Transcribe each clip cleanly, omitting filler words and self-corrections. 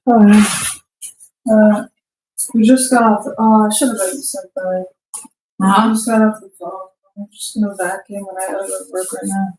Oh, we just got off the, I should have already said that. I just got off the phone. I'm just gonna vacuum and I gotta go to work right now.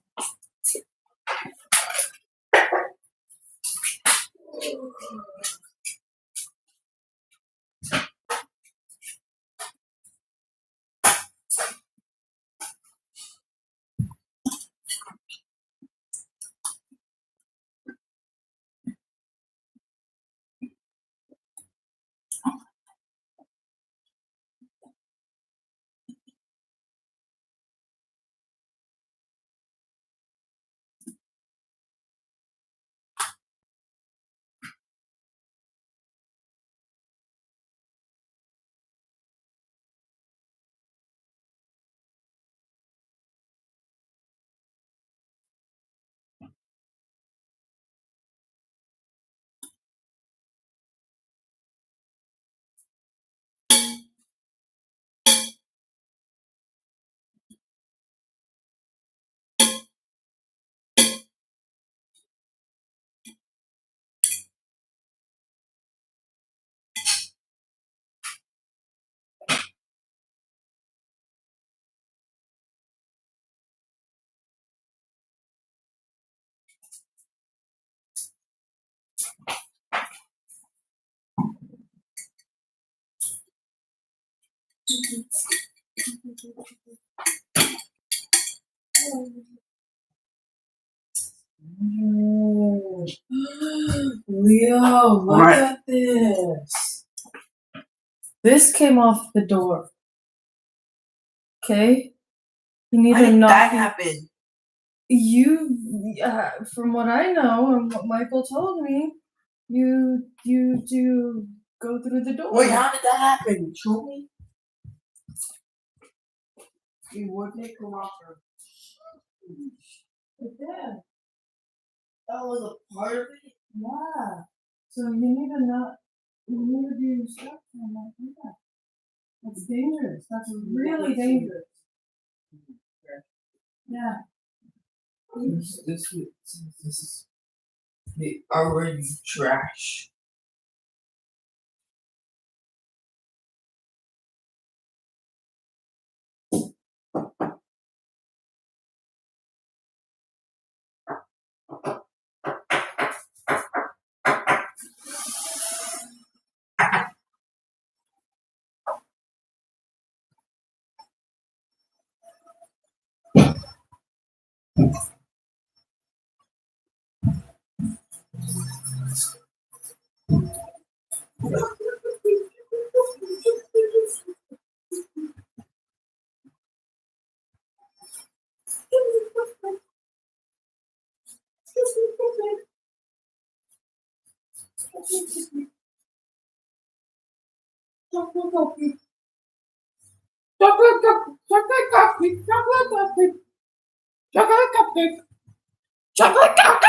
Leo, look at this. This came off the door. Okay? You need to knock. That happened. From what I know and what Michael told me, you do go through the door. Wait, how did that happen? Show me. You wouldn't come off her. It did. That was a part of it? Yeah. So you need to be respectful and not do that. That's dangerous. That's really dangerous. Yeah. This is already trash. Chocolate cupcake. Chocolate cupcake. Chocolate cupcake. Chocolate cupcake. Chocolate cupcake. Chocolate cupcake.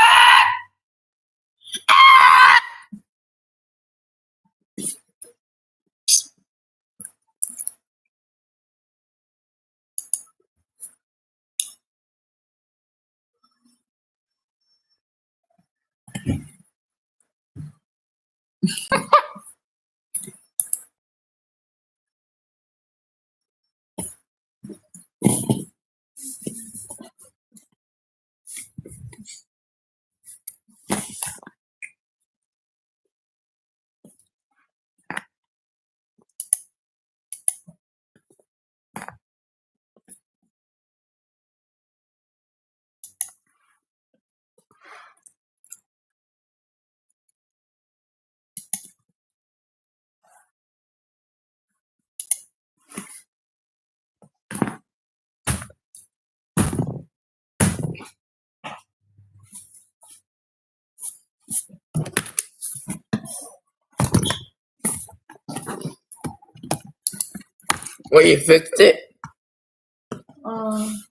Well, you fixed it?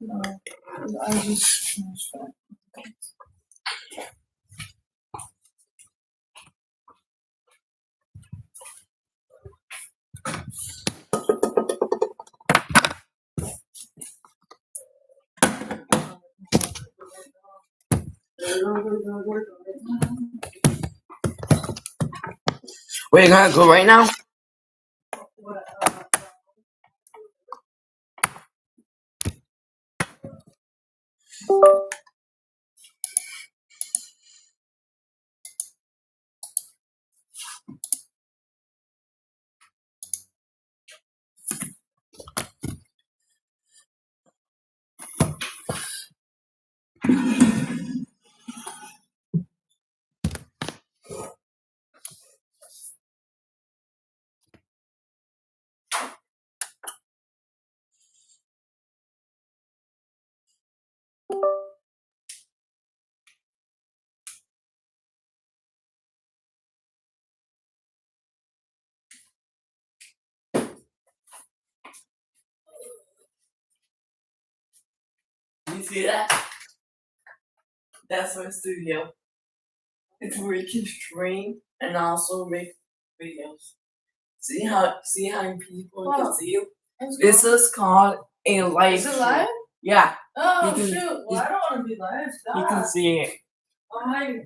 No. I just finished that. Wait, you gotta go right now? What, You see that? That's my studio. It's where you can stream and also make videos. See how people can see you? This is called a live. Is it live? Yeah. Oh, You can- shoot. Well, I don't want to be live. You can see it. I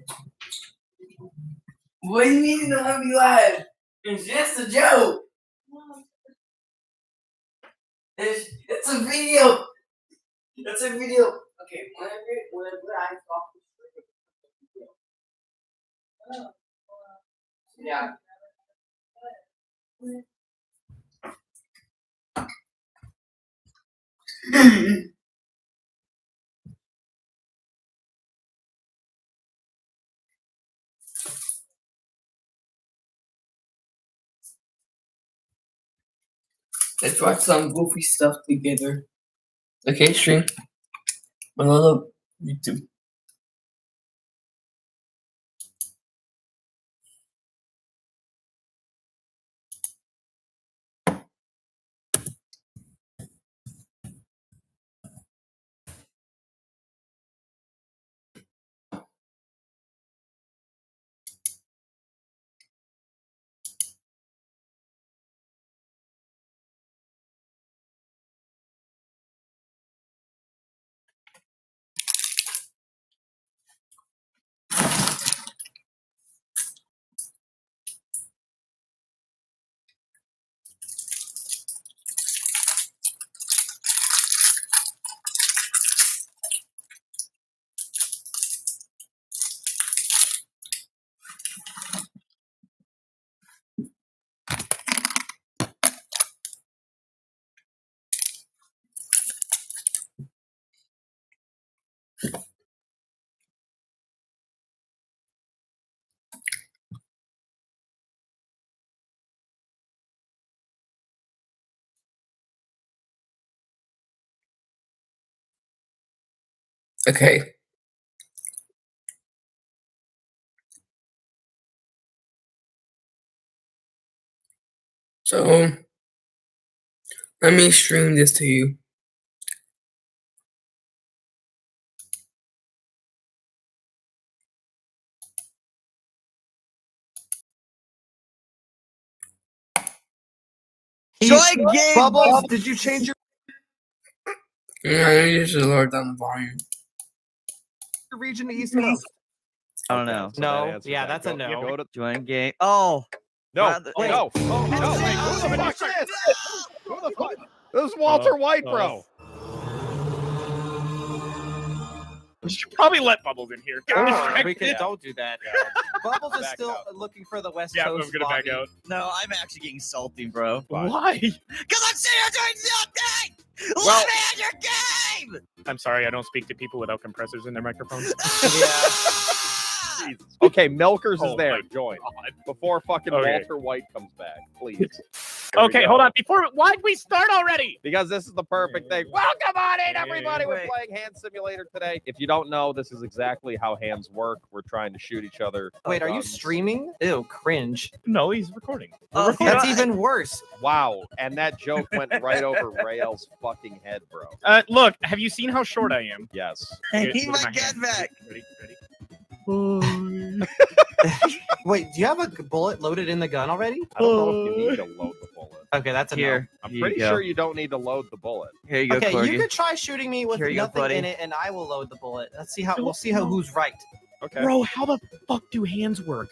What do you mean you don't want to be live? It's just a joke. It's a video. It's a video. Okay, whenever I talk yeah. Let's watch some goofy stuff together. Okay, stream. Another YouTube. Okay. So let me stream this to you. Join game, Bubbles. Did you change your I need to lower down the volume. region to East Coast? I don't know. So No, that answers yeah, that. that's a Go- no. Go to, Join game. Oh, no, Wow, the- no, wait. no, oh, no, wait, who the fuck is this? Who the fuck? This is Walter White, bro. We should probably let Bubbles in here. God, we could Yeah. don't do that. Bubbles is Back still up. looking for the West Yeah, Coast. I'm gonna back lobby. out. no, I'm actually getting salty, bro. Why? Because I'm sitting here doing something! Well- Let me in your game! I'm sorry, I don't speak to people without compressors in their microphones. Jesus. Okay, Milkers Oh is there. my Join God. before fucking Okay. Walter White comes back, please. There we Okay, go. hold on. Why'd we start already? Because this is the perfect thing. Welcome on in, everybody. We're Wait. playing Hand Simulator today. If you don't know, this is exactly how hands work. We're trying to shoot each other. Wait, are you guns. streaming? Ew, cringe. No, he's recording. Oh, That's God. even worse. Wow, and that joke went right over Rael's fucking head, bro. Look, have you seen how short I am? Yes. I Here, need look my at hand. gun back. Ready? Wait, do you have a bullet loaded in the gun already? I don't know if you need to load the bullet. Okay, that's a Here, I'm here pretty you go. sure you don't need to load the bullet. Here you no. go, Okay, Corgi. you could try shooting me with Here you go, nothing buddy. in it, and I will load the bullet. Let's see how we'll see how who's right. Okay. Bro, how the fuck do hands work?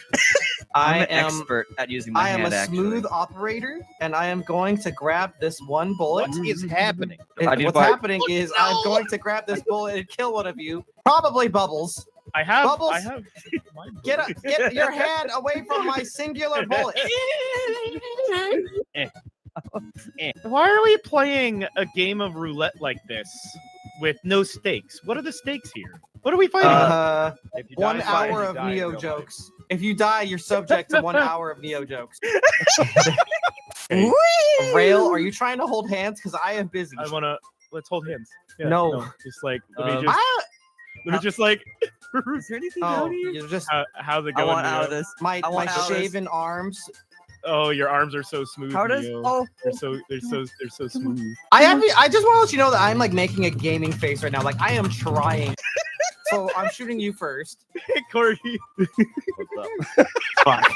I'm I an am expert at using my I am hand. a smooth operator, and I am going to grab this one bullet. What is happening? I need to What's buy- happening is I'm going to grab this bullet and kill one of you. Probably Bubbles. I have. Bubbles, I have. Get your hand away from my singular bullet. Why are we playing a game of roulette like this with no stakes? What are the stakes here? What are we fighting? If you 1 die, fine. hour You of die in Neo real life. jokes. If you die, you're subject to 1 hour of Neo jokes. Rail, are you trying to hold hands? Because I am busy. I wanna. Let's hold hands. No. Just like let me just I, like. Is there anything oh, out here? you're just How's it I going? want out Neo? of this. my I want out of this. shaven arms. Oh, your arms are so smooth. How does? Neo. Oh, They're so smooth. I just want to let you know that I'm like making a gaming face right now. Like I am trying. So I'm shooting you first. Hey, Corey. What's up? Fuck.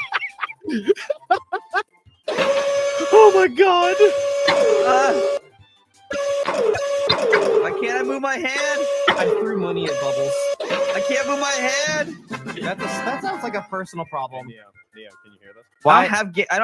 Oh my god. why can't I move my hand? I threw money at Bubbles. I can't move my hand. That sounds like a personal problem. Neo, can you hear this? I don't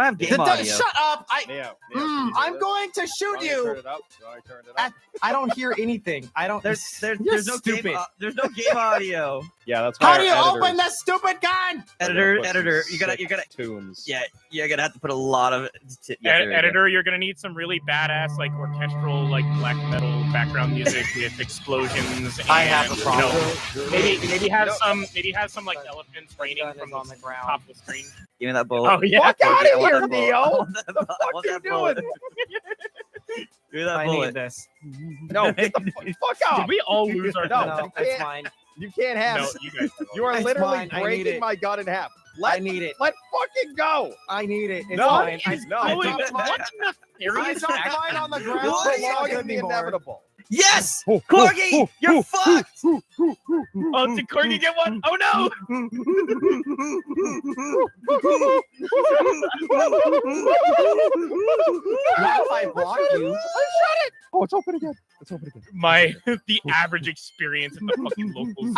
have game audio. Shut up! Neo, can you hear I'm this? going to You shoot want me to you. turn it up? You want me to turn it up? I don't hear anything. I don't. There's You're no stupid. game. There's no game audio. Yeah, that's why How our do you editors open this stupid gun? are gonna put some Editor, you sick gotta. tunes. Yeah, you're gonna have to put a lot of. Yeah, there we go. Editor, you're gonna need some really badass like orchestral like black metal background music with explosions. And, I have a you problem. know, maybe have some like elephants raining Gun from is the on the ground. top of the screen. Give me that bullet. Oh yeah. Fuck out I of want here, that bullet. Neo! I want that- What the I want fuck that you bullet. doing? Give me that I bullet. need this. No, get the fuck Did out! we all lose our No, No, you it's can't. mine. You can't have No, it. you guys. You are It's literally mine. I need breaking it. my gun in half. I need it. Let fucking go! I need it. It's No, mine. no. I Holy dropped mine. what I nefarious dropped act- mine on the ground. What? It's not Prolonging good the anymore. inevitable. Yes, Corgi, you're fucked. Oh, did Corgi get one? Oh no! Not if I block you. Oh, it's open again. It's open again. The average experience at the fucking locals.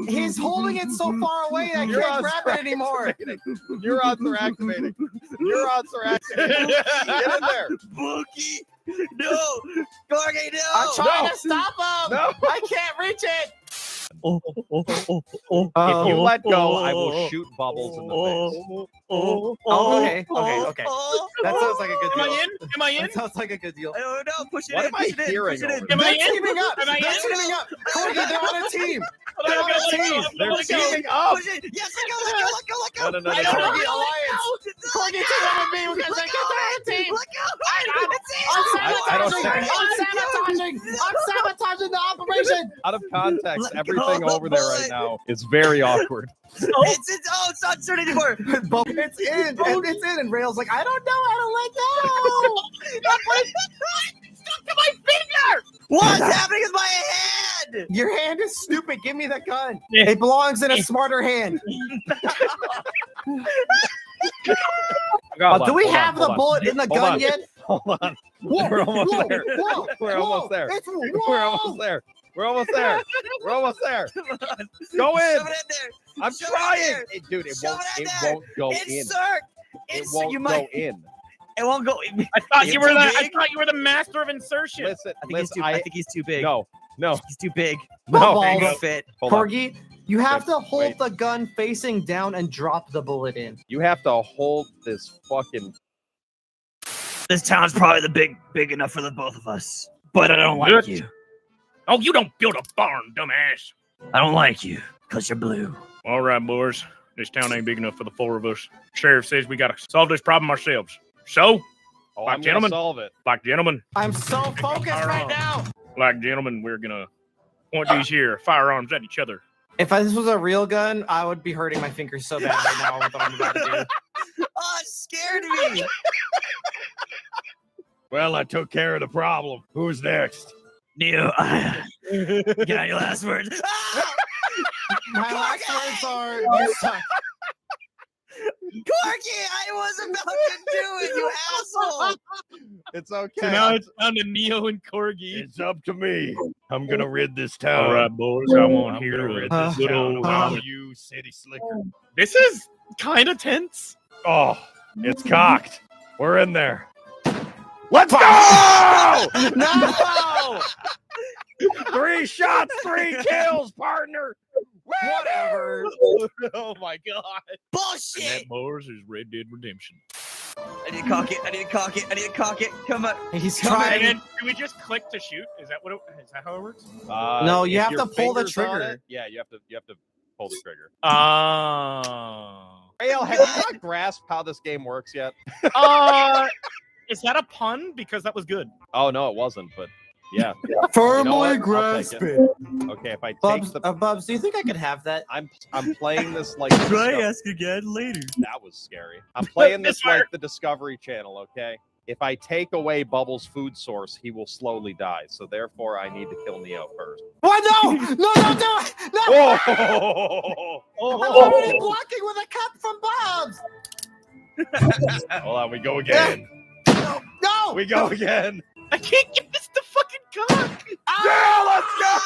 He's holding it so far away I You're can't on grab it anymore. Neurons are activating. Neurons are activating. Get in there. Bookie, no, Corgi, no. I'm trying No. to stop him. No. I can't reach it. If you let go, I will shoot Bubbles in the face. Okay. That sounds like a good Am deal. I in? Am I in? That sounds like a good deal. Oh no, push it What in, am I push it in, hearing push it in. over Am I They're in? teaming up. Am I They're in? teaming up. Corgi, they're on a team. Hold on, They're I'm on gonna a let go, team. I'm gonna They're let go. teaming up. Push it. Yes, let go. No, no, no, I no, don't no. Corgi Alliance. Corgi, team up with me. We're gonna take it to our team. Let go. I don't think- I'm sabotaging the operation. Out of context, Let everything go of the over there bullet. right now is very awkward. It's not turning anymore. But it's in. And it's in. And Rail's like, I don't know how to let go. Stuck to my finger! What's happening with my hand? Your hand is stupid. Give me the gun. It belongs in a smarter hand. Do we have the bullet in the Hold gun on. yet? Hold on. Whoa, We're almost whoa, there. whoa, We're whoa. almost there. It's, We're almost there. We're almost there. We're almost there. Go in. Shove it in there. I'm Shove it in trying. there. Dude, it Shove won't. it in It there. won't go in. Insert. It Insert. won't You go might. in. It won't go. I thought Is you it were too the. I big? thought you were the master of insertion. Listen, I think he's too. I think he's too big. No, no, He's too big. no. There you He go. won't fit. Hold on. Corgi, you have to hold Wait. the gun facing down and drop the bullet in. You have to hold this fucking. This town's probably big enough for the both of us. But I don't like you. Oh, you don't build a barn, dumbass. I don't like you because you're blue. All right, boys. This town ain't big enough for the four of us. Sheriff says we gotta solve this problem ourselves. So, Oh, Like I'm gentlemen. gonna solve it. like gentlemen, I'm so focused right now. we're gonna point these here firearms at each other. If this was a real gun, I would be hurting my fingers so bad right now with what I'm about to do. Oh, it scared me. Well, I took care of the problem. Who's next? Neo, get out your last words. Ah! My last words are, you suck. Corky, I was about to do it, you asshole. It's okay. So now it's down to Neo and Corgi. It's up to me. I'm gonna rid this town. All right, boys, I want I'm to gonna hear rid a this good town old. about you, city slicker. This is kind of tense. Oh, it's cocked. We're in there. Let's go! No! 3 shots, 3 kills, partner. Whatever. Oh my god. And Bullshit! that, boys, is Red Dead Redemption. I need to cock it. I need to cock it. I need to cock it. Come on. He's And trying. then do we just click to shoot? Is that what? Is that how it works? No, you if have your to pull the finger's on trigger. it- yeah, you have to pull the trigger. Oh. Rael, have you not grasped how this game works yet? Is that a pun? Because that was good. Oh no, it wasn't. But yeah, Firmly what? I'll take grasp it. it. Okay, if I take Bubs, the, Bubs, do you think I could have that? I'm playing this like Ask again later. that was scary. I'm playing this This like the Discovery Channel. Okay, if I take away Bubbles' food source, he will slowly die. So therefore, I need to kill Neo first. What? No! No! No! No! No! Oh! I'm already blocking with a cup from Bubs. Hold on, we go again. No! We go again. I can't get this to fucking cock. Yeah, let's go.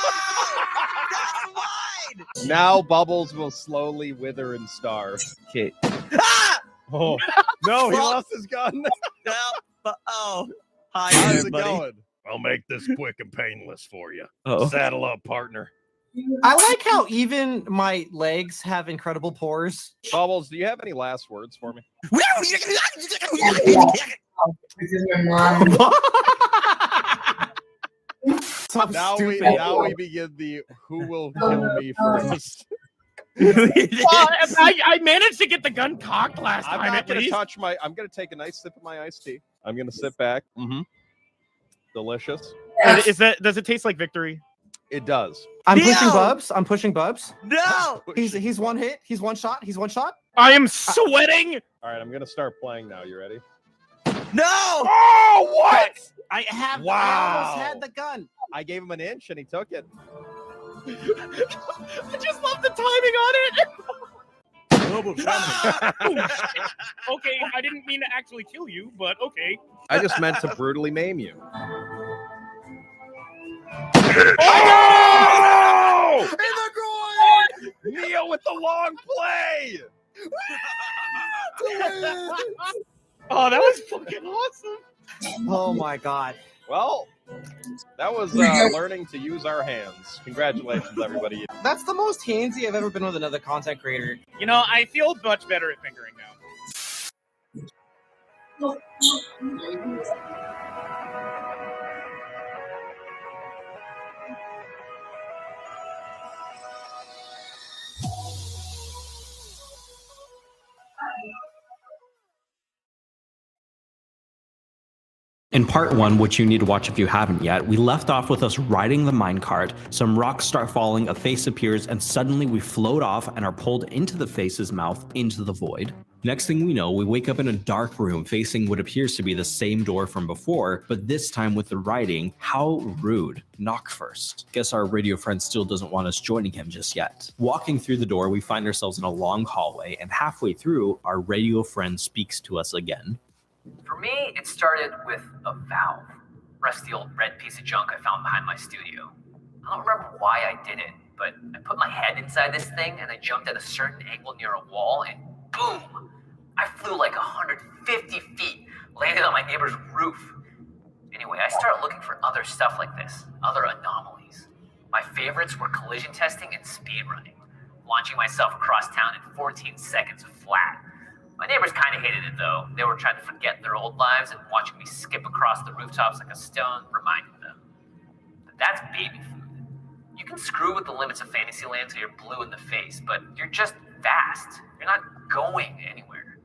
That's mine! Now Bubbles will slowly wither and starve. Okay. Ah! Oh no, he Fuck. lost his gun. No, but oh. Hi, How's it everybody. going? I'll make this quick and painless for you. Oh. Saddle up, partner. I like how even my legs have incredible pores. Bubbles, do you have any last words for me? So Now stupid. we begin the who will kill me first. I managed to get the gun cocked last I'm time not at gonna least. touch my. I'm gonna take a nice sip of my iced tea. I'm gonna sit back. Mm-hmm. Delicious. Is that? Does it taste like victory? It does. I'm pushing No! Bubs. I'm pushing Bubs. No! He's one hit. He's one shot. He's one shot. I am sweating. All right, I'm gonna start playing now. You ready? No! Oh, what? I have. I Wow. almost had the gun. I gave him an inch and he took it. I just love the timing on it. Okay, I didn't mean to actually kill you, but okay. I just meant to brutally maim you. Oh! In the groin. Neo with the long play. Oh, that was fucking awesome. Oh my god. Well, that was learning to use our hands. Congratulations, everybody. That's the most handsy I've ever been with another content creator. You know, I feel much better at fingering now. In part 1, which you need to watch if you haven't yet, we left off with us riding the minecart, some rocks start falling, a face appears, and suddenly we float off and are pulled into the face's mouth into the void. Next thing we know, we wake up in a dark room facing what appears to be the same door from before, but this time with the writing, "How rude, knock first." Guess our radio friend still doesn't want us joining him just yet. Walking through the door, we find ourselves in a long hallway, and halfway through, our radio friend speaks to us again. For me, it started with a valve. Rusty old red piece of junk I found behind my studio. I don't remember why I did it, but I put my head inside this thing and I jumped at a certain angle near a wall and boom! I flew like 150 feet, landed on my neighbor's roof. Anyway, I started looking for other stuff like this, other anomalies. My favorites were collision testing and speedrunning, launching myself across town in 14 seconds flat. My neighbors kind of hated it though. They were trying to forget their old lives and watching me skip across the rooftops like a stone reminded them. But that's baby food. You can screw with the limits of Fantasyland till you're blue in the face, but you're just fast. You're not going anywhere.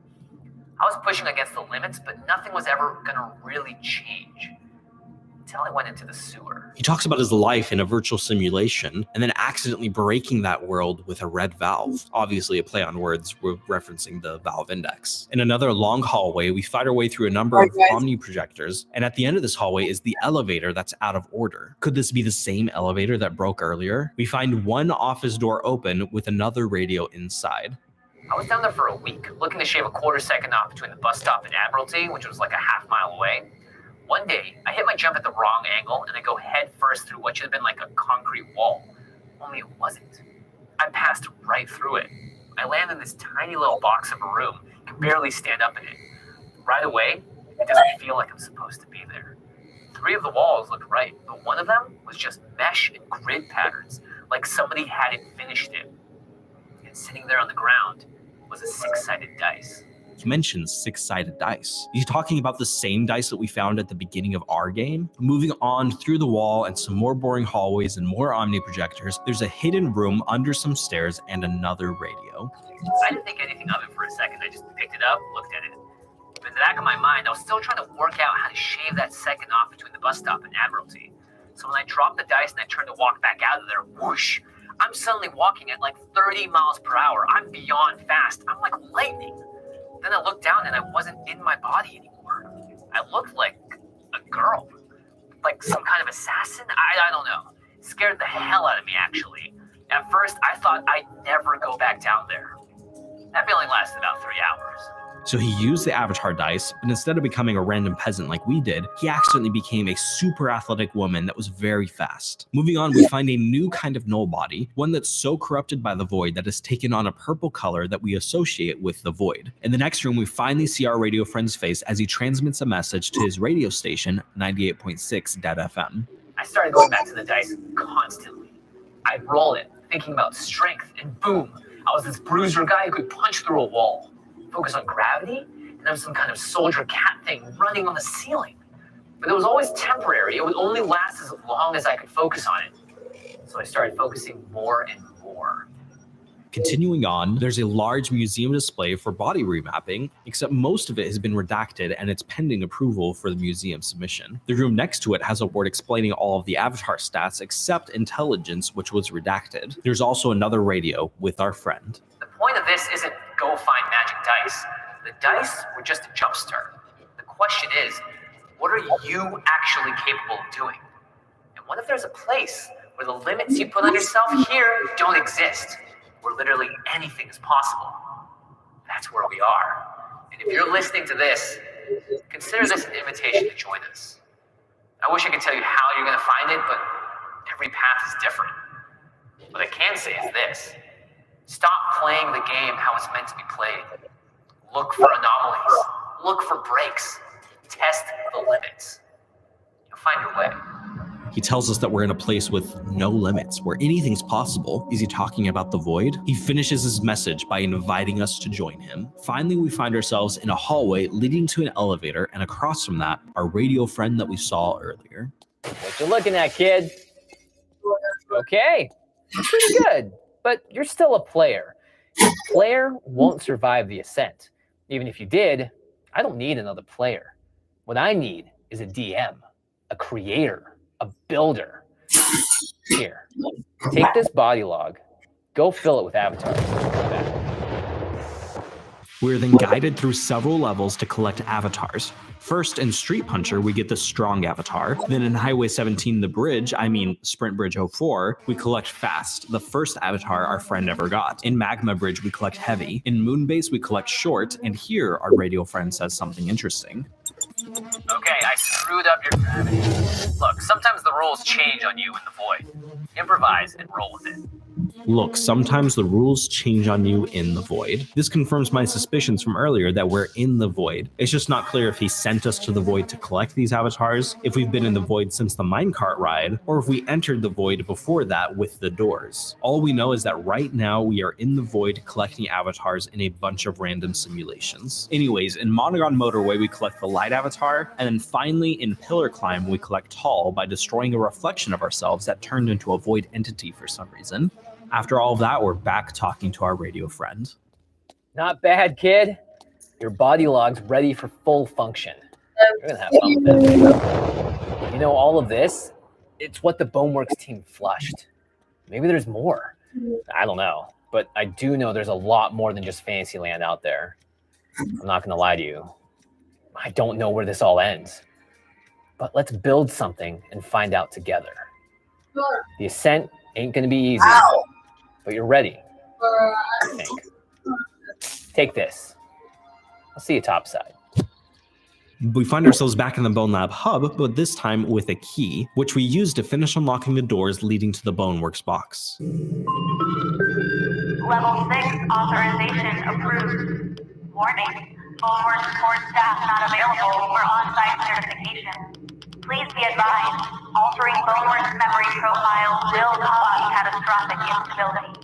I was pushing against the limits, but nothing was ever gonna really change. Until I went into the sewer. He talks about his life in a virtual simulation and then accidentally breaking that world with a red valve. Obviously a play on words, we're referencing the valve index. In another long hallway, we fight our way through a number of omni projectors, and at the end of this hallway is the elevator that's out of order. Could this be the same elevator that broke earlier? We find one office door open with another radio inside. I was down there for a week, looking to shave a quarter second off between the bus stop and Admiralty, which was like a half mile away. One day, I I hit my jump at the wrong angle, and I go head first through what should have been like a concrete wall. Only it wasn't. I passed right through it. I land in this tiny little box of a room, can barely stand up in it. Right away, it doesn't feel like I'm supposed to be there. 3 of the walls looked right, but one of them was just mesh and grid patterns, like somebody hadn't finished it. And sitting there on the ground was a 6-sided dice. He mentions 6-sided dice. He's talking about the same dice that we found at the beginning of our game. Moving on through the wall and some more boring hallways and more Omni projectors, there's a hidden room under some stairs and another radio. I didn't think anything of it for a second. I just picked it up, looked at it. But in the back of my mind, I was still trying to work out how to shave that second off between the bus stop and Admiralty. So when I dropped the dice and I turned to walk back out of there, whoosh, I'm suddenly walking at like 30 miles per hour. I'm beyond fast. I'm like lightning. Then I looked down and I wasn't in my body anymore. I looked like a girl, like some kind of assassin. I don't know. It scared the hell out of me, actually. At first, I thought I'd never go back down there. That feeling lasted about 3 hours. So he used the avatar dice, but instead of becoming a random peasant like we did, he accidentally became a super athletic woman that was very fast. Moving on, we find a new kind of null body, one that's so corrupted by the void that has taken on a purple color that we associate with the void. In the next room, we finally see our radio friend's face as he transmits a message to his radio station, 98.6 Dead FM. I started going back to the dice constantly. I'd roll it, thinking about strength, and boom, I was this bruiser guy who could punch through a wall. Focus on gravity, and I'm some kind of soldier cat thing running on the ceiling. But it was always temporary. It would only last as long as I could focus on it. So I started focusing more and more. Continuing on, there's a large museum display for body remapping, except most of it has been redacted and it's pending approval for the museum submission. The room next to it has a board explaining all of the avatar stats except intelligence, which was redacted. There's also another radio with our friend. The point of this isn't go find magic dice. The dice were just a jumpstart. The question is, what are you actually capable of doing? And what if there's a place where the limits you put on yourself here don't exist? Where literally anything is possible. That's where we are. And if you're listening to this, consider this an invitation to join us. I wish I could tell you how you're going to find it, but every path is different. What I can say is this. Stop playing the game how it's meant to be played. Look for anomalies. Look for breaks. Test the limits. You'll find your way. He tells us that we're in a place with no limits, where anything's possible. Is he talking about the void? He finishes his message by inviting us to join him. Finally, we find ourselves in a hallway leading to an elevator, and across from that, our radio friend that we saw earlier. What you looking at, kid? Okay, pretty good, but you're still a player. A player won't survive the ascent. Even if you did, I don't need another player. What I need is a DM, a creator, a builder. Here, take this body log, go fill it with avatars. We're then guided through several levels to collect avatars. First, in Street Puncher, we get the Strong avatar. Then in Highway 17, the bridge, Sprint Bridge 04, we collect Fast, the first avatar our friend ever got. In Magma Bridge, we collect Heavy. In Moonbase, we collect Short, and here our radio friend says something interesting. Okay, I screwed up your gravity. Look, sometimes the rules change on you in the void. Improvise and roll with it. Look, sometimes the rules change on you in the void. This confirms my suspicions from earlier that we're in the void. It's just not clear if he sent us to the void to collect these avatars, if we've been in the void since the minecart ride, or if we entered the void before that with the doors. All we know is that right now we are in the void collecting avatars in a bunch of random simulations. Anyways, in Monogon Motorway we collect the light avatar, and then finally in Pillar Climb we collect Tall by destroying a reflection of ourselves that turned into a void entity for some reason. After all of that, we're back talking to our radio friend. Not bad, kid. Your body log's ready for full function. You're gonna have fun with it. You know, all of this, it's what the Boneworks team flushed. Maybe there's more. I don't know. But I do know there's a lot more than just Fantasyland out there. I'm not gonna lie to you. I don't know where this all ends. But let's build something and find out together. The ascent ain't gonna be easy. But you're ready, I think. Take this. I'll see you topside. We find ourselves back in the Bone Lab hub, but this time with a key, which we use to finish unlocking the doors leading to the Boneworks box. Level 6 authorization approved. Warning, Boneworks support staff not available for on-site certification. Please be advised, altering Boneworks memory profile will cause catastrophic instability.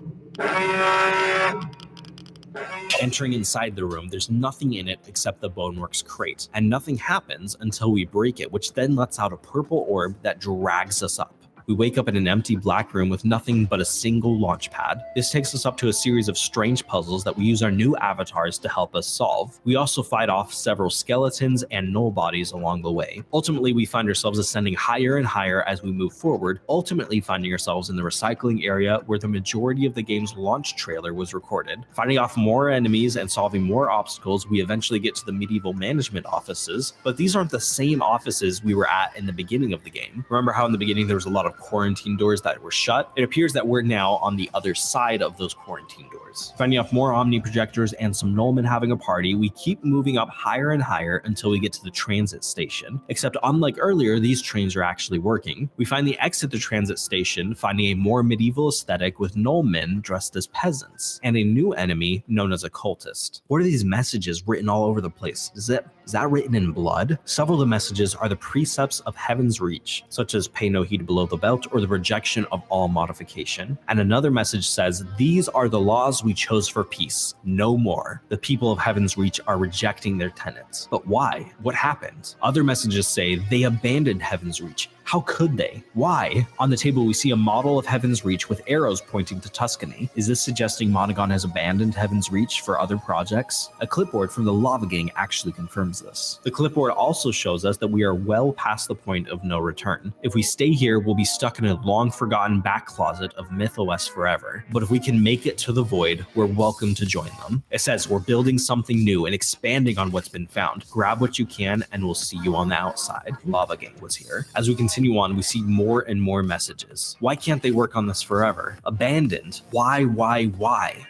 Entering inside the room, there's nothing in it except the Boneworks crate, and nothing happens until we break it, which then lets out a purple orb that drags us up. We wake up in an empty black room with nothing but a single launch pad. This takes us up to a series of strange puzzles that we use our new avatars to help us solve. We also fight off several skeletons and null bodies along the way. Ultimately, we find ourselves ascending higher and higher as we move forward, ultimately finding ourselves in the recycling area where the majority of the game's launch trailer was recorded. Fighting off more enemies and solving more obstacles, we eventually get to the medieval management offices, but these aren't the same offices we were at in the beginning of the game. Remember how in the beginning there was a lot of quarantine doors that were shut? It appears that we're now on the other side of those quarantine doors. Finding off more Omni projectors and some Nullmen having a party, we keep moving up higher and higher until we get to the transit station. Except unlike earlier, these trains are actually working. We finally exit the transit station, finding a more medieval aesthetic with Nullmen dressed as peasants, and a new enemy known as a cultist. What are these messages written all over the place? Is that written in blood? Several of the messages are the precepts of Heaven's Reach, such as pay no heed below the belt or the rejection of all modification. And another message says, these are the laws we chose for peace, no more. The people of Heaven's Reach are rejecting their tenets. But why? What happened? Other messages say they abandoned Heaven's Reach. How could they? Why? On the table, we see a model of Heaven's Reach with arrows pointing to Tuscany. Is this suggesting Monaghan has abandoned Heaven's Reach for other projects? A clipboard from the Lava Gang actually confirms this. The clipboard also shows us that we are well past the point of no return. If we stay here, we'll be stuck in a long-forgotten back closet of MythOS forever. But if we can make it to the Void, we're welcome to join them. It says we're building something new and expanding on what's been found. Grab what you can, and we'll see you on the outside. Lava Gang was here. As we continue on, we see more and more messages. Why can't they work on this forever? Abandoned. Why?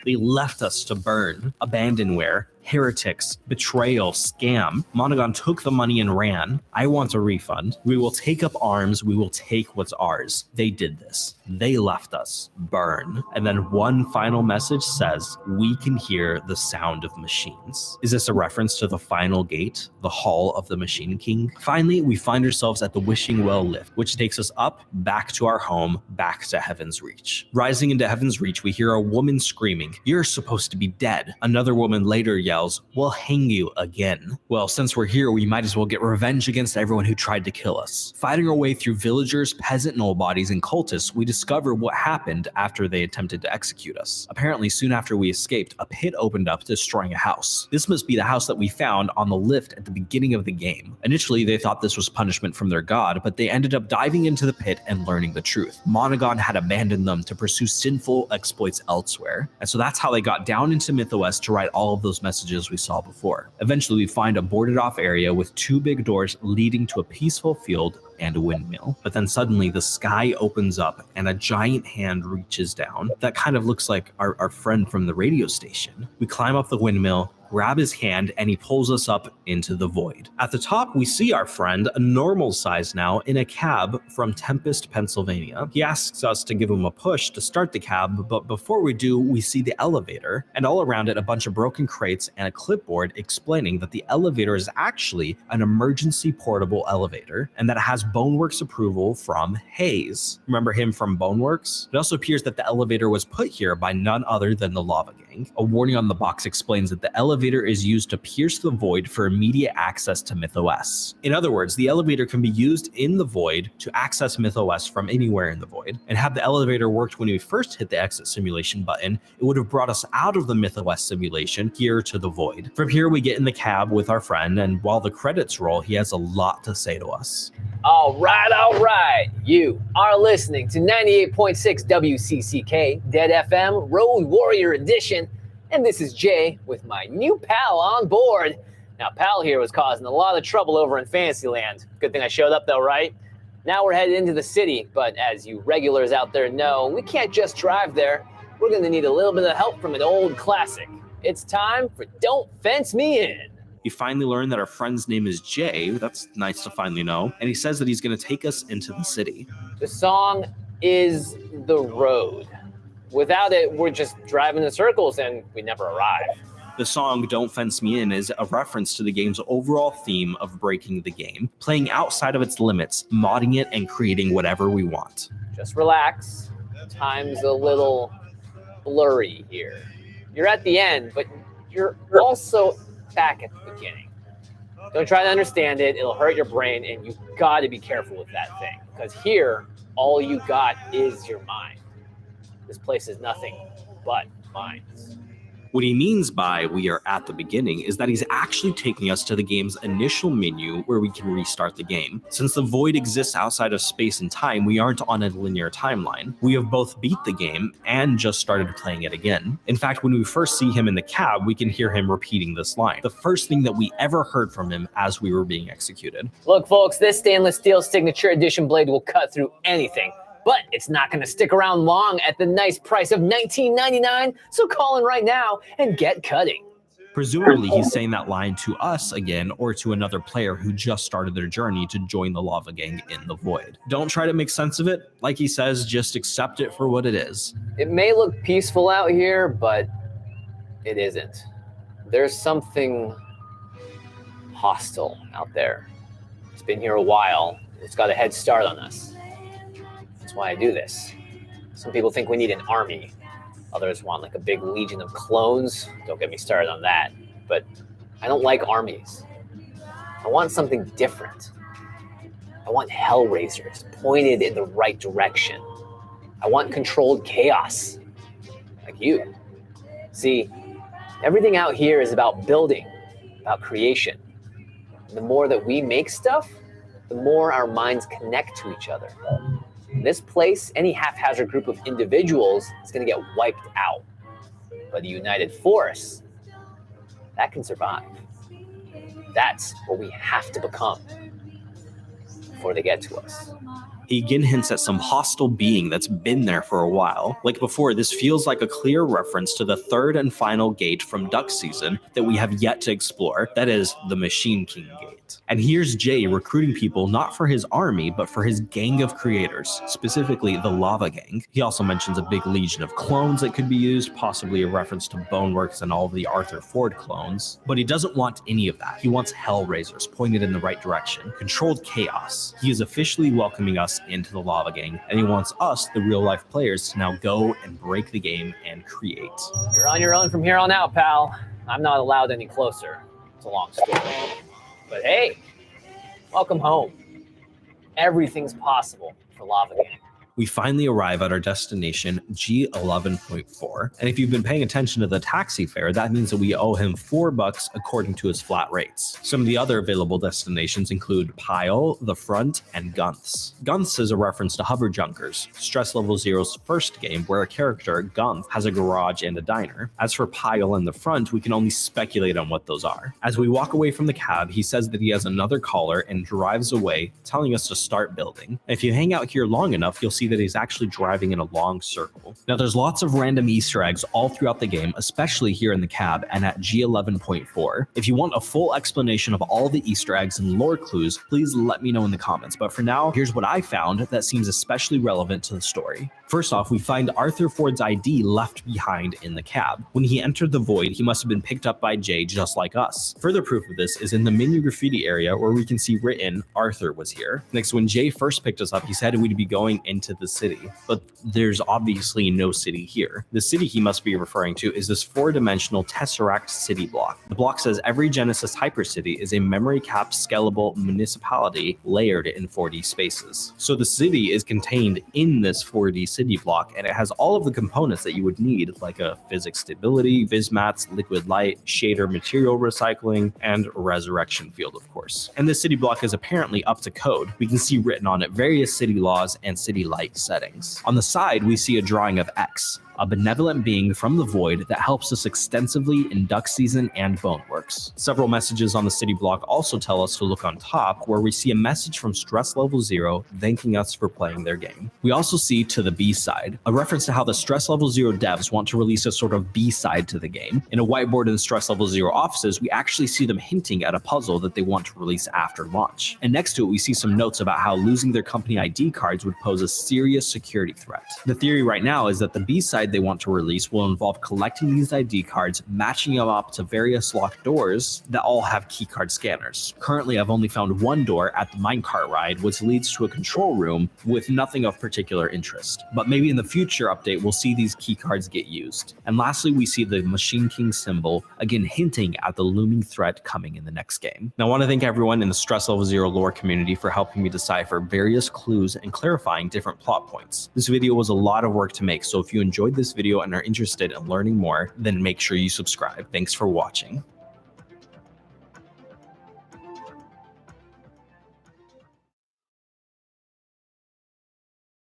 They left us to burn. Abandonware. Heretics, betrayal, scam. Monaghan took the money and ran. I want a refund. We will take up arms. We will take what's ours. They did this. They left us. Burn. And then one final message says, we can hear the sound of machines. Is this a reference to the final gate, the Hall of the Machine King? Finally, we find ourselves at the Wishing Well lift, which takes us up, back to our home, back to Heaven's Reach. Rising into Heaven's Reach, we hear a woman screaming, "You're supposed to be dead." Another woman later yells, "We'll hang you again." Well, since we're here, we might as well get revenge against everyone who tried to kill us. Fighting our way through villagers, peasant null bodies, and cultists, we discover what happened after they attempted to execute us. Apparently, soon after we escaped, a pit opened up, destroying a house. This must be the house that we found on the lift at the beginning of the game. Initially, they thought this was punishment from their god, but they ended up diving into the pit and learning the truth. Monaghan had abandoned them to pursue sinful exploits elsewhere. And so that's how they got down into MythOS to write all of those messages we saw before. Eventually, we find a boarded off area with two big doors leading to a peaceful field and a windmill. But then suddenly the sky opens up and a giant hand reaches down. That kind of looks like our friend from the radio station. We climb up the windmill, grab his hand, and he pulls us up into the void. At the top, we see our friend, a normal size now, in a cab from Tempest, Pennsylvania. He asks us to give him a push to start the cab, but before we do, we see the elevator, and all around it, a bunch of broken crates and a clipboard explaining that the elevator is actually an emergency portable elevator, and that it has Boneworks approval from Hayes. Remember him from Boneworks? It also appears that the elevator was put here by none other than the Lava Gang. A warning on the box explains that the elevator is used to pierce the void for immediate access to MythOS. In other words, the elevator can be used in the void to access MythOS from anywhere in the void. And had the elevator worked when we first hit the exit simulation button, it would have brought us out of the MythOS simulation here to the void. From here, we get in the cab with our friend, and while the credits roll, he has a lot to say to us. All right. You are listening to 98.6 WCCK, Dead FM, Road Warrior Edition. And this is Jay with my new pal on board. Now, pal here was causing a lot of trouble over in Fantasyland. Good thing I showed up though, right? Now we're headed into the city, but as you regulars out there know, we can't just drive there. We're gonna need a little bit of help from an old classic. It's time for Don't Fence Me In. We finally learn that our friend's name is Jay. That's nice to finally know. And he says that he's going to take us into the city. The song is the road. Without it, we're just driving in circles and we never arrive. The song Don't Fence Me In is a reference to the game's overall theme of breaking the game, playing outside of its limits, modding it, and creating whatever we want. Just relax. Time's a little blurry here. You're at the end, but you're also back at the beginning. Don't try to understand it. It'll hurt your brain, and you got to be careful with that thing. Because here, all you got is your mind. This place is nothing but minds. What he means by we are at the beginning is that he's actually taking us to the game's initial menu where we can restart the game. Since the void exists outside of space and time, we aren't on a linear timeline. We have both beat the game and just started playing it again. In fact, when we first see him in the cab, we can hear him repeating this line, the first thing that we ever heard from him as we were being executed. Look, folks, this stainless steel signature edition blade will cut through anything. But it's not going to stick around long at the nice price of $19.99, so call in right now and get cutting. Presumably, he's saying that line to us again or to another player who just started their journey to join the Lava Gang in the Void. Don't try to make sense of it. Like he says, just accept it for what it is. It may look peaceful out here, but it isn't. There's something hostile out there. It's been here a while. It's got a head start on us. That's why I do this. Some people think we need an army. Others want like a big legion of clones. Don't get me started on that. But I don't like armies. I want something different. I want Hellraisers pointed in the right direction. I want controlled chaos. Like you. See, everything out here is about building, about creation. And the more that we make stuff, the more our minds connect to each other. In this place, any haphazard group of individuals is going to get wiped out. But a united force, that can survive. That's what we have to become before they get to us. He again hints at some hostile being that's been there for a while. Like before, this feels like a clear reference to the third and final gate from Duck Season that we have yet to explore. That is the Machine King Gate. And here's Jay recruiting people not for his army, but for his gang of creators, specifically the Lava Gang. He also mentions a big legion of clones that could be used, possibly a reference to Boneworks and all of the Arthur Ford clones. But he doesn't want any of that. He wants Hellraisers pointed in the right direction, controlled chaos. He is officially welcoming us into the Lava Gang, and he wants us, the real-life players, to now go and break the game and create. You're on your own from here on out, pal. I'm not allowed any closer. It's a long story. But hey, welcome home. Everything's possible for Lava Gang. We finally arrive at our destination, G11.4. And if you've been paying attention to the taxi fare, that means that we owe him $4 according to his flat rates. Some of the other available destinations include Pyle, The Front, and Gunth's. Gunth's is a reference to Hover Junkers, Stress Level Zero's first game, where a character, Gunth, has a garage and a diner. As for Pyle and The Front, we can only speculate on what those are. As we walk away from the cab, he says that he has another caller and drives away, telling us to start building. And if you hang out here long enough, you'll see that he's actually driving in a long circle. Now, there's lots of random Easter eggs all throughout the game, especially here in the cab and at G11.4. If you want a full explanation of all the Easter eggs and lore clues, please let me know in the comments. But for now, here's what I found that seems especially relevant to the story. First off, we find Arthur Ford's ID left behind in the cab. When he entered the Void, he must have been picked up by Jay just like us. Further proof of this is in the menu graffiti area where we can see written, Arthur was here. Next, when Jay first picked us up, he said we'd be going into the city, but there's obviously no city here. The city he must be referring to is this 4-dimensional Tesseract city block. The block says every Genesis Hypercity is a memory-capped scalable municipality layered in 4D spaces. So the city is contained in this 4D city block, and it has all of the components that you would need, like a physics stability, Vismats, liquid light, shader material recycling, and resurrection field, of course. And this city block is apparently up to code. We can see written on it various city laws and city light settings. On the side, we see a drawing of X, a benevolent being from the void that helps us extensively in Duck Season and Boneworks. Several messages on the city block also tell us to look on top, where we see a message from Stress Level Zero thanking us for playing their game. We also see To the B-Side, a reference to how the Stress Level Zero devs want to release a sort of B-side to the game. In a whiteboard in the Stress Level Zero offices, we actually see them hinting at a puzzle that they want to release after launch. And next to it, we see some notes about how losing their company ID cards would pose a serious security threat. The theory right now is that the B-side they want to release will involve collecting these ID cards, matching them up to various locked doors that all have keycard scanners. Currently, I've only found one door at the minecart ride, which leads to a control room with nothing of particular interest. But maybe in the future update, we'll see these keycards get used. And lastly, we see the Machine King symbol, again hinting at the looming threat coming in the next game. Now, I want to thank everyone in the Stress Level Zero lore community for helping me decipher various clues and clarifying different plot points. This video was a lot of work to make, so if you enjoyed this video and are interested in learning more, then make sure you subscribe. Thanks for watching.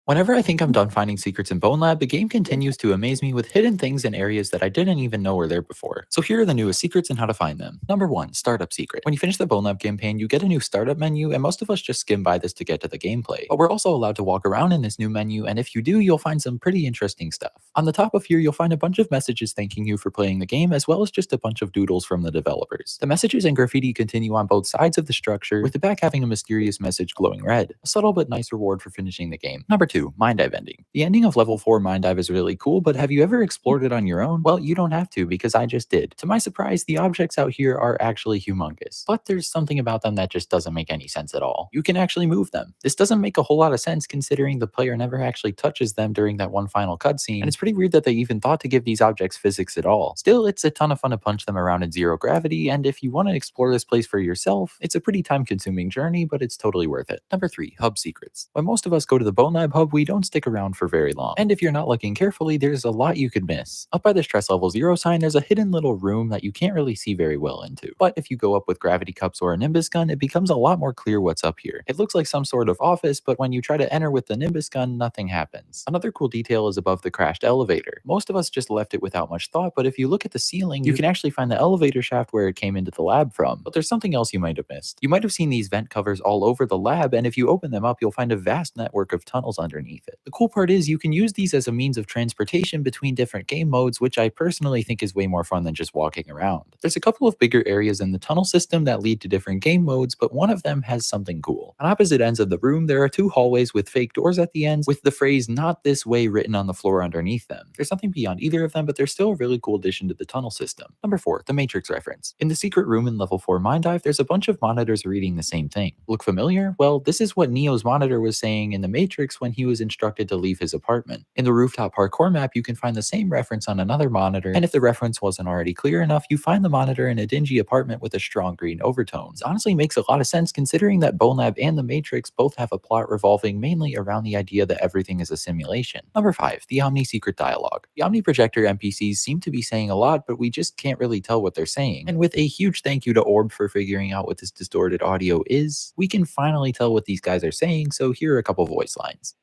Whenever I think I'm done finding secrets in Bone Lab, the game continues to amaze me with hidden things in areas that I didn't even know were there before. So here are the newest secrets and how to find them. Number 1, Startup Secret. When you finish the Bone Lab campaign, you get a new startup menu, and most of us just skim by this to get to the gameplay. But we're also allowed to walk around in this new menu, and if you do, you'll find some pretty interesting stuff. On the top of here, you'll find a bunch of messages thanking you for playing the game, as well as just a bunch of doodles from the developers. The messages and graffiti continue on both sides of the structure, with the back having a mysterious message glowing red. A subtle but nice reward for finishing the game. Number 2, Mind Dive ending. The ending of level 4 Mind Dive is really cool, but have you ever explored it on your own? Well, you don't have to, because I just did. To my surprise, the objects out here are actually humongous, but there's something about them that just doesn't make any sense at all. You can actually move them. This doesn't make a whole lot of sense considering the player never actually touches them during that one final cutscene, and it's pretty weird that they even thought to give these objects physics at all. Still, it's a ton of fun to punch them around in zero gravity, and if you want to explore this place for yourself, it's a pretty time-consuming journey, but it's totally worth it. Number 3, Hub Secrets. When most of us go to the Bone Lab hub, we don't stick around for very long. And if you're not looking carefully, there's a lot you could miss. Up by the Stress Level Zero sign, there's a hidden little room that you can't really see very well into. But if you go up with gravity cups or a Nimbus gun, it becomes a lot more clear what's up here. It looks like some sort of office, but when you try to enter with the Nimbus gun, nothing happens. Another cool detail is above the crashed elevator. Most of us just left it without much thought, but if you look at the ceiling, you can actually find the elevator shaft where it came into the lab from. But there's something else you might have missed. You might have seen these vent covers all over the lab, and if you open them up, you'll find a vast network of tunnels underneath it. The cool part is you can use these as a means of transportation between different game modes, which I personally think is way more fun than just walking around. There's a couple of bigger areas in the tunnel system that lead to different game modes, but one of them has something cool. On opposite ends of the room, there are 2 hallways with fake doors at the ends with the phrase "not this way" written on the floor underneath them. There's something beyond either of them, but they're still a really cool addition to the tunnel system. Number 4, the Matrix reference. In the secret room in level 4 Mind Dive, there's a bunch of monitors reading the same thing. Look familiar? Well, this is what Neo's monitor was saying in the Matrix when he was instructed to leave his apartment. In the rooftop parkour map, you can find the same reference on another monitor, and if the reference wasn't already clear enough, you find the monitor in a dingy apartment with a strong green overtone. This honestly makes a lot of sense considering that Bone Lab and the Matrix both have a plot revolving mainly around the idea that everything is a simulation. Number 5, the Omni Secret Dialogue. The Omni Projector NPCs seem to be saying a lot, but we just can't really tell what they're saying. And with a huge thank you to Orb for figuring out what this distorted audio is, we can finally tell what these guys are saying, so here are a couple voice lines.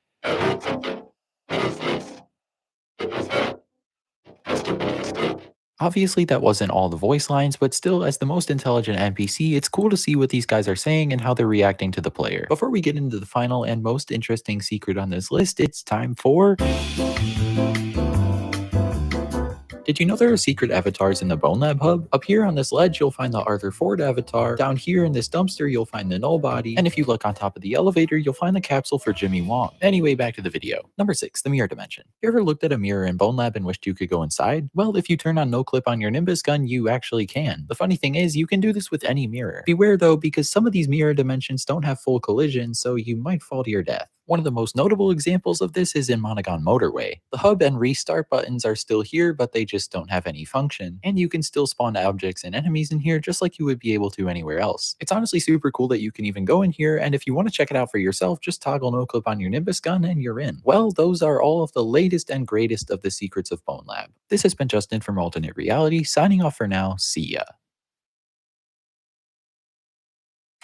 Obviously that wasn't all the voice lines, but still, as the most intelligent NPC, it's cool to see what these guys are saying and how they're reacting to the player. Before we get into the final and most interesting secret on this list, it's time for... Did you know there are secret avatars in the Bone Lab hub? Up here on this ledge, you'll find the Arthur Ford avatar. Down here in this dumpster, you'll find the Null Body. And if you look on top of the elevator, you'll find the capsule for Jimmy Wong. Anyway, back to the video. Number 6, the Mirror Dimension. You ever looked at a mirror in Bone Lab and wished you could go inside? Well, if you turn on No Clip on your Nimbus gun, you actually can. The funny thing is, you can do this with any mirror. Beware though, because some of these mirror dimensions don't have full collision, so you might fall to your death. One of the most notable examples of this is in Monogon Motorway. The hub and restart buttons are still here, but they just don't have any function, and you can still spawn objects and enemies in here just like you would be able to anywhere else. It's honestly super cool that you can even go in here, and if you want to check it out for yourself, just toggle No Clip on your Nimbus gun and you're in. Well, those are all of the latest and greatest of the secrets of Bone Lab. This has been Justin from Alternate Reality, signing off for now. See ya.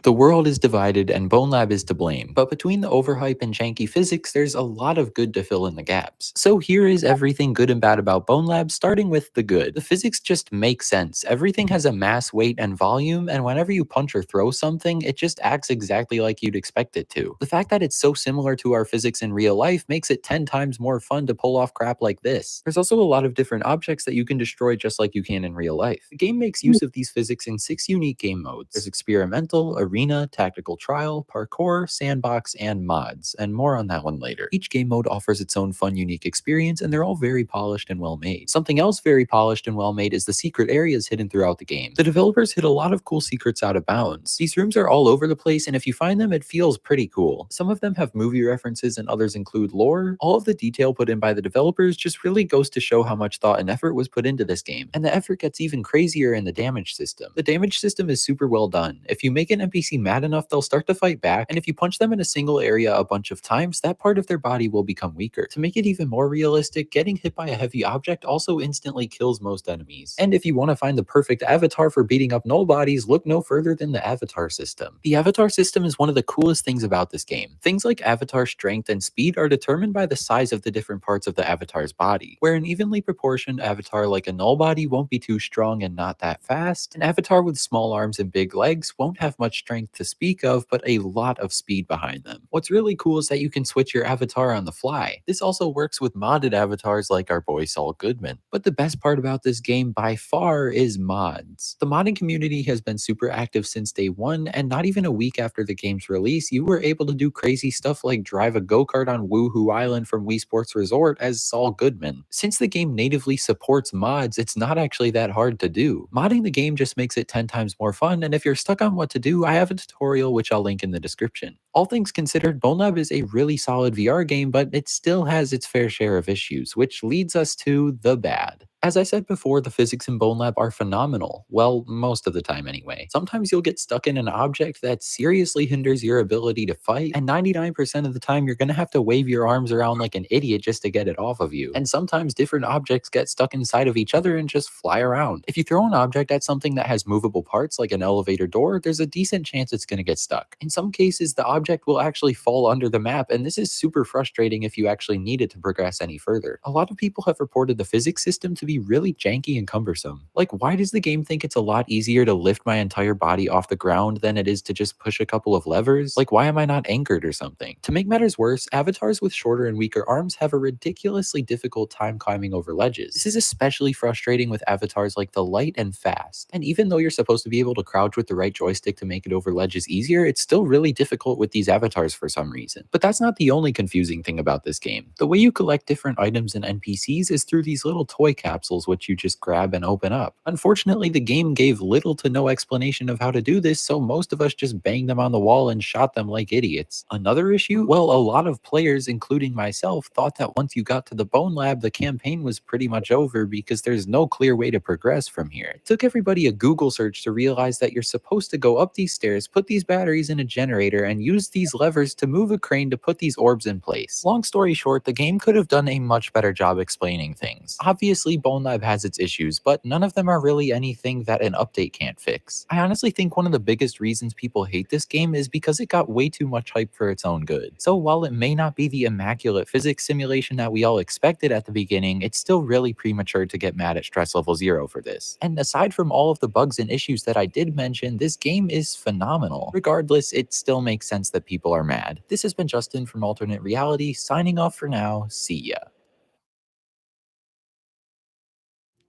The world is divided and Bone Lab is to blame, but between the overhype and janky physics, there's a lot of good to fill in the gaps. So here is everything good and bad about Bone Lab, starting with the good. The physics just make sense. Everything has a mass, weight, and volume, and whenever you punch or throw something, it just acts exactly like you'd expect it to. The fact that it's so similar to our physics in real life makes it 10 times more fun to pull off crap like this. There's also a lot of different objects that you can destroy just like you can in real life. The game makes use of these physics in 6 unique game modes. There's experimental, arena, tactical trial, parkour, sandbox, and mods, and more on that one later. Each game mode offers its own fun, unique experience, and they're all very polished and well made. Something else very polished and well made is the secret areas hidden throughout the game. The developers hid a lot of cool secrets out of bounds. These rooms are all over the place, and if you find them, it feels pretty cool. Some of them have movie references and others include lore. All of the detail put in by the developers just really goes to show how much thought and effort was put into this game. And the effort gets even crazier in the damage system. The damage system is super well done. If you make an NPC mad enough, they'll start to fight back, and if you punch them in a single area a bunch of times, that part of their body will become weaker. To make it even more realistic, getting hit by a heavy object also instantly kills most enemies. And if you want to find the perfect avatar for beating up null bodies, look no further than the avatar system. The avatar system is one of the coolest things about this game. Things like avatar strength and speed are determined by the size of the different parts of the avatar's body, where an evenly proportioned avatar like a null body won't be too strong and not that fast. An avatar with small arms and big legs won't have much strength to speak of, but a lot of speed behind them. What's really cool is that you can switch your avatar on the fly. This also works with modded avatars like our boy Saul Goodman. But the best part about this game by far is mods. The modding community has been super active since day one, and not even a week after the game's release, you were able to do crazy stuff like drive a go-kart on Woohoo Island from Wii Sports Resort as Saul Goodman. Since the game natively supports mods, it's not actually that hard to do. Modding the game just makes it 10 times more fun, and if you're stuck on what to do, I have a tutorial which I'll link in the description. All things considered, Bone Lab is a really solid VR game, but it still has its fair share of issues, which leads us to the bad. As I said before, the physics in Bone Lab are phenomenal. Well, most of the time anyway. Sometimes you'll get stuck in an object that seriously hinders your ability to fight, and 99% of the time you're gonna have to wave your arms around like an idiot just to get it off of you. And sometimes different objects get stuck inside of each other and just fly around. If you throw an object at something that has movable parts like an elevator door, there's a decent chance it's gonna get stuck. In some cases, the object will actually fall under the map, and this is super frustrating if you actually need it to progress any further. A lot of people have reported the physics system to be really janky and cumbersome. Like, why does the game think it's a lot easier to lift my entire body off the ground than it is to just push a couple of levers? Like, why am I not anchored or something? To make matters worse, avatars with shorter and weaker arms have a ridiculously difficult time climbing over ledges. This is especially frustrating with avatars like the light and fast. And even though you're supposed to be able to crouch with the right joystick to make it over ledges easier, it's still really difficult with these avatars for some reason. But that's not the only confusing thing about this game. The way you collect different items and NPCs is through these little toy capsules which you just grab and open up. Unfortunately, the game gave little to no explanation of how to do this, so most of us just banged them on the wall and shot them like idiots. Another issue? Well, a lot of players, including myself, thought that once you got to the Bone Lab, the campaign was pretty much over because there's no clear way to progress from here. It took everybody a Google search to realize that you're supposed to go up these stairs, put these batteries in a generator, and use these levers to move a crane to put these orbs in place. Long story short, the game could have done a much better job explaining things. Obviously, Bone Lab has its issues, but none of them are really anything that an update can't fix. I honestly think one of the biggest reasons people hate this game is because it got way too much hype for its own good. So while it may not be the immaculate physics simulation that we all expected at the beginning, it's still really premature to get mad at Stress Level 0 for this. And aside from all of the bugs and issues that I did mention, this game is phenomenal. Regardless, it still makes sense that people are mad. This has been Justin from Alternate Reality, signing off for now. See ya.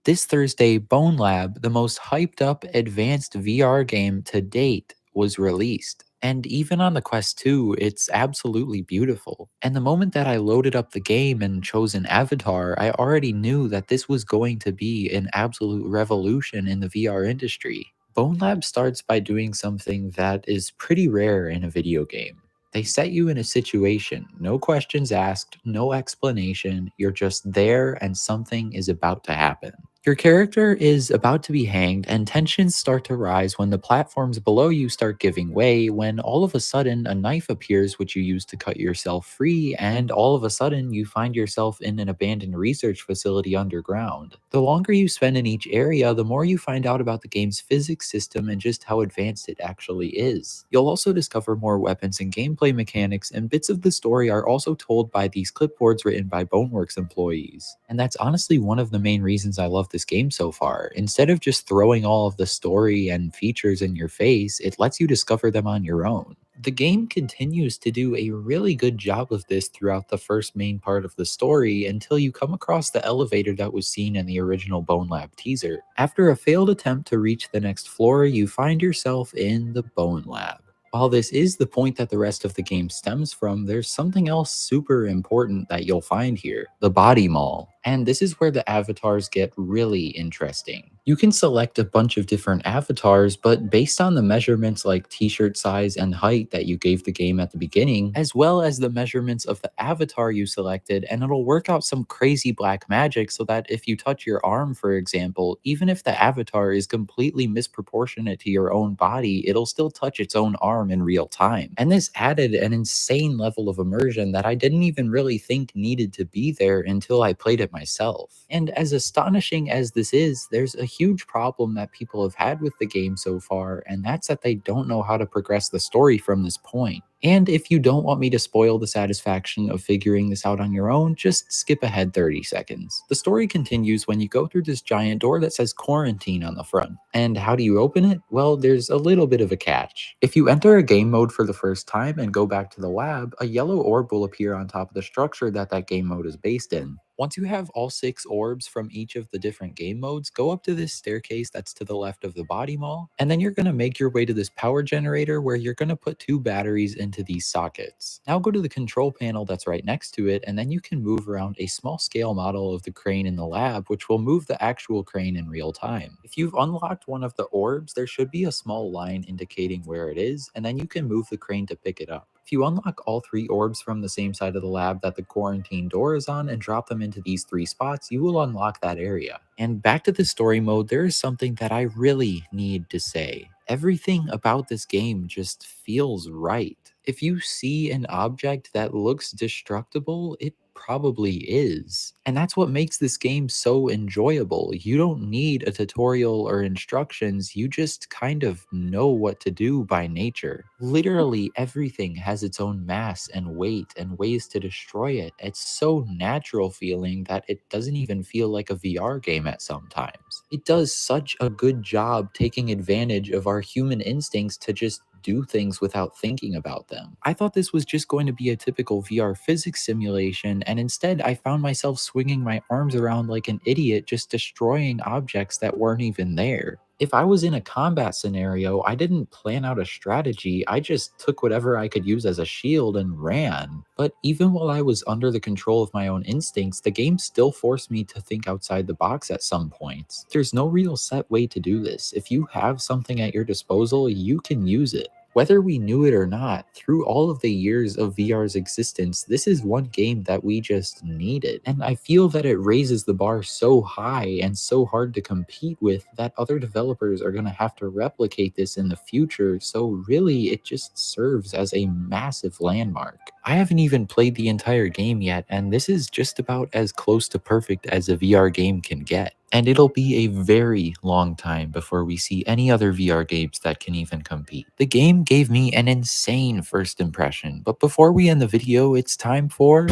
This Thursday, Bone Lab, the most hyped up advanced VR game to date, was released. And even on the Quest 2, it's absolutely beautiful. And the moment that I loaded up the game and chose an avatar, I already knew that this was going to be an absolute revolution in the VR industry. Bone Lab starts by doing something that is pretty rare in a video game. They set you in a situation, no questions asked, no explanation, you're just there and something is about to happen. Your character is about to be hanged, and tensions start to rise when the platforms below you start giving way, when all of a sudden a knife appears which you use to cut yourself free, and all of a sudden you find yourself in an abandoned research facility underground. The longer you spend in each area, the more you find out about the game's physics system and just how advanced it actually is. You'll also discover more weapons and gameplay mechanics, and bits of the story are also told by these clipboards written by Boneworks employees. And that's honestly one of the main reasons I love this game so far. Instead of just throwing all of the story and features in your face, it lets you discover them on your own. The game continues to do a really good job of this throughout the first main part of the story until you come across the elevator that was seen in the original Bone Lab teaser. After a failed attempt to reach the next floor, you find yourself in the Bone Lab. While this is the point that the rest of the game stems from, there's something else super important that you'll find here: the Body Mall. And this is where the avatars get really interesting. You can select a bunch of different avatars, but based on the measurements like t-shirt size and height that you gave the game at the beginning, as well as the measurements of the avatar you selected, and it'll work out some crazy black magic so that if you touch your arm, for example, even if the avatar is completely misproportionate to your own body, it'll still touch its own arm in real time. And this added an insane level of immersion that I didn't even really think needed to be there until I played it myself. And as astonishing as this is, there's a huge problem that people have had with the game so far, and that's that they don't know how to progress the story from this point. And if you don't want me to spoil the satisfaction of figuring this out on your own, just skip ahead 30 seconds. The story continues when you go through this giant door that says quarantine on the front. And how do you open it? Well, there's a little bit of a catch. If you enter a game mode for the first time and go back to the lab, a yellow orb will appear on top of the structure that game mode is based in. Once you have all 6 orbs from each of the different game modes, go up to this staircase that's to the left of the Body Mall, and then you're going to make your way to this power generator where you're going to put 2 batteries into these sockets. Now go to the control panel that's right next to it, and then you can move around a small scale model of the crane in the lab, which will move the actual crane in real time. If you've unlocked one of the orbs, there should be a small line indicating where it is, and then you can move the crane to pick it up. If you unlock all 3 orbs from the same side of the lab that the quarantine door is on and drop them into these 3 spots, you will unlock that area. And back to the story mode, there is something that I really need to say. Everything about this game just feels right. If you see an object that looks destructible, it probably is. And that's what makes this game so enjoyable. You don't need a tutorial or instructions, you just kind of know what to do by nature. Literally everything has its own mass and weight and ways to destroy it. It's so natural feeling that it doesn't even feel like a VR game at some times. It does such a good job taking advantage of our human instincts to just do things without thinking about them. I thought this was just going to be a typical VR physics simulation, and instead I found myself swinging my arms around like an idiot, just destroying objects that weren't even there. If I was in a combat scenario, I didn't plan out a strategy, I just took whatever I could use as a shield and ran. But even while I was under the control of my own instincts, the game still forced me to think outside the box at some points. There's no real set way to do this. If you have something at your disposal, you can use it. Whether we knew it or not, through all of the years of VR's existence, this is one game that we just needed. And I feel that it raises the bar so high and so hard to compete with that other developers are going to have to replicate this in the future, so really it just serves as a massive landmark. I haven't even played the entire game yet, and this is just about as close to perfect as a VR game can get. And it'll be a very long time before we see any other VR games that can even compete. The game gave me an insane first impression, but before we end the video, it's time for...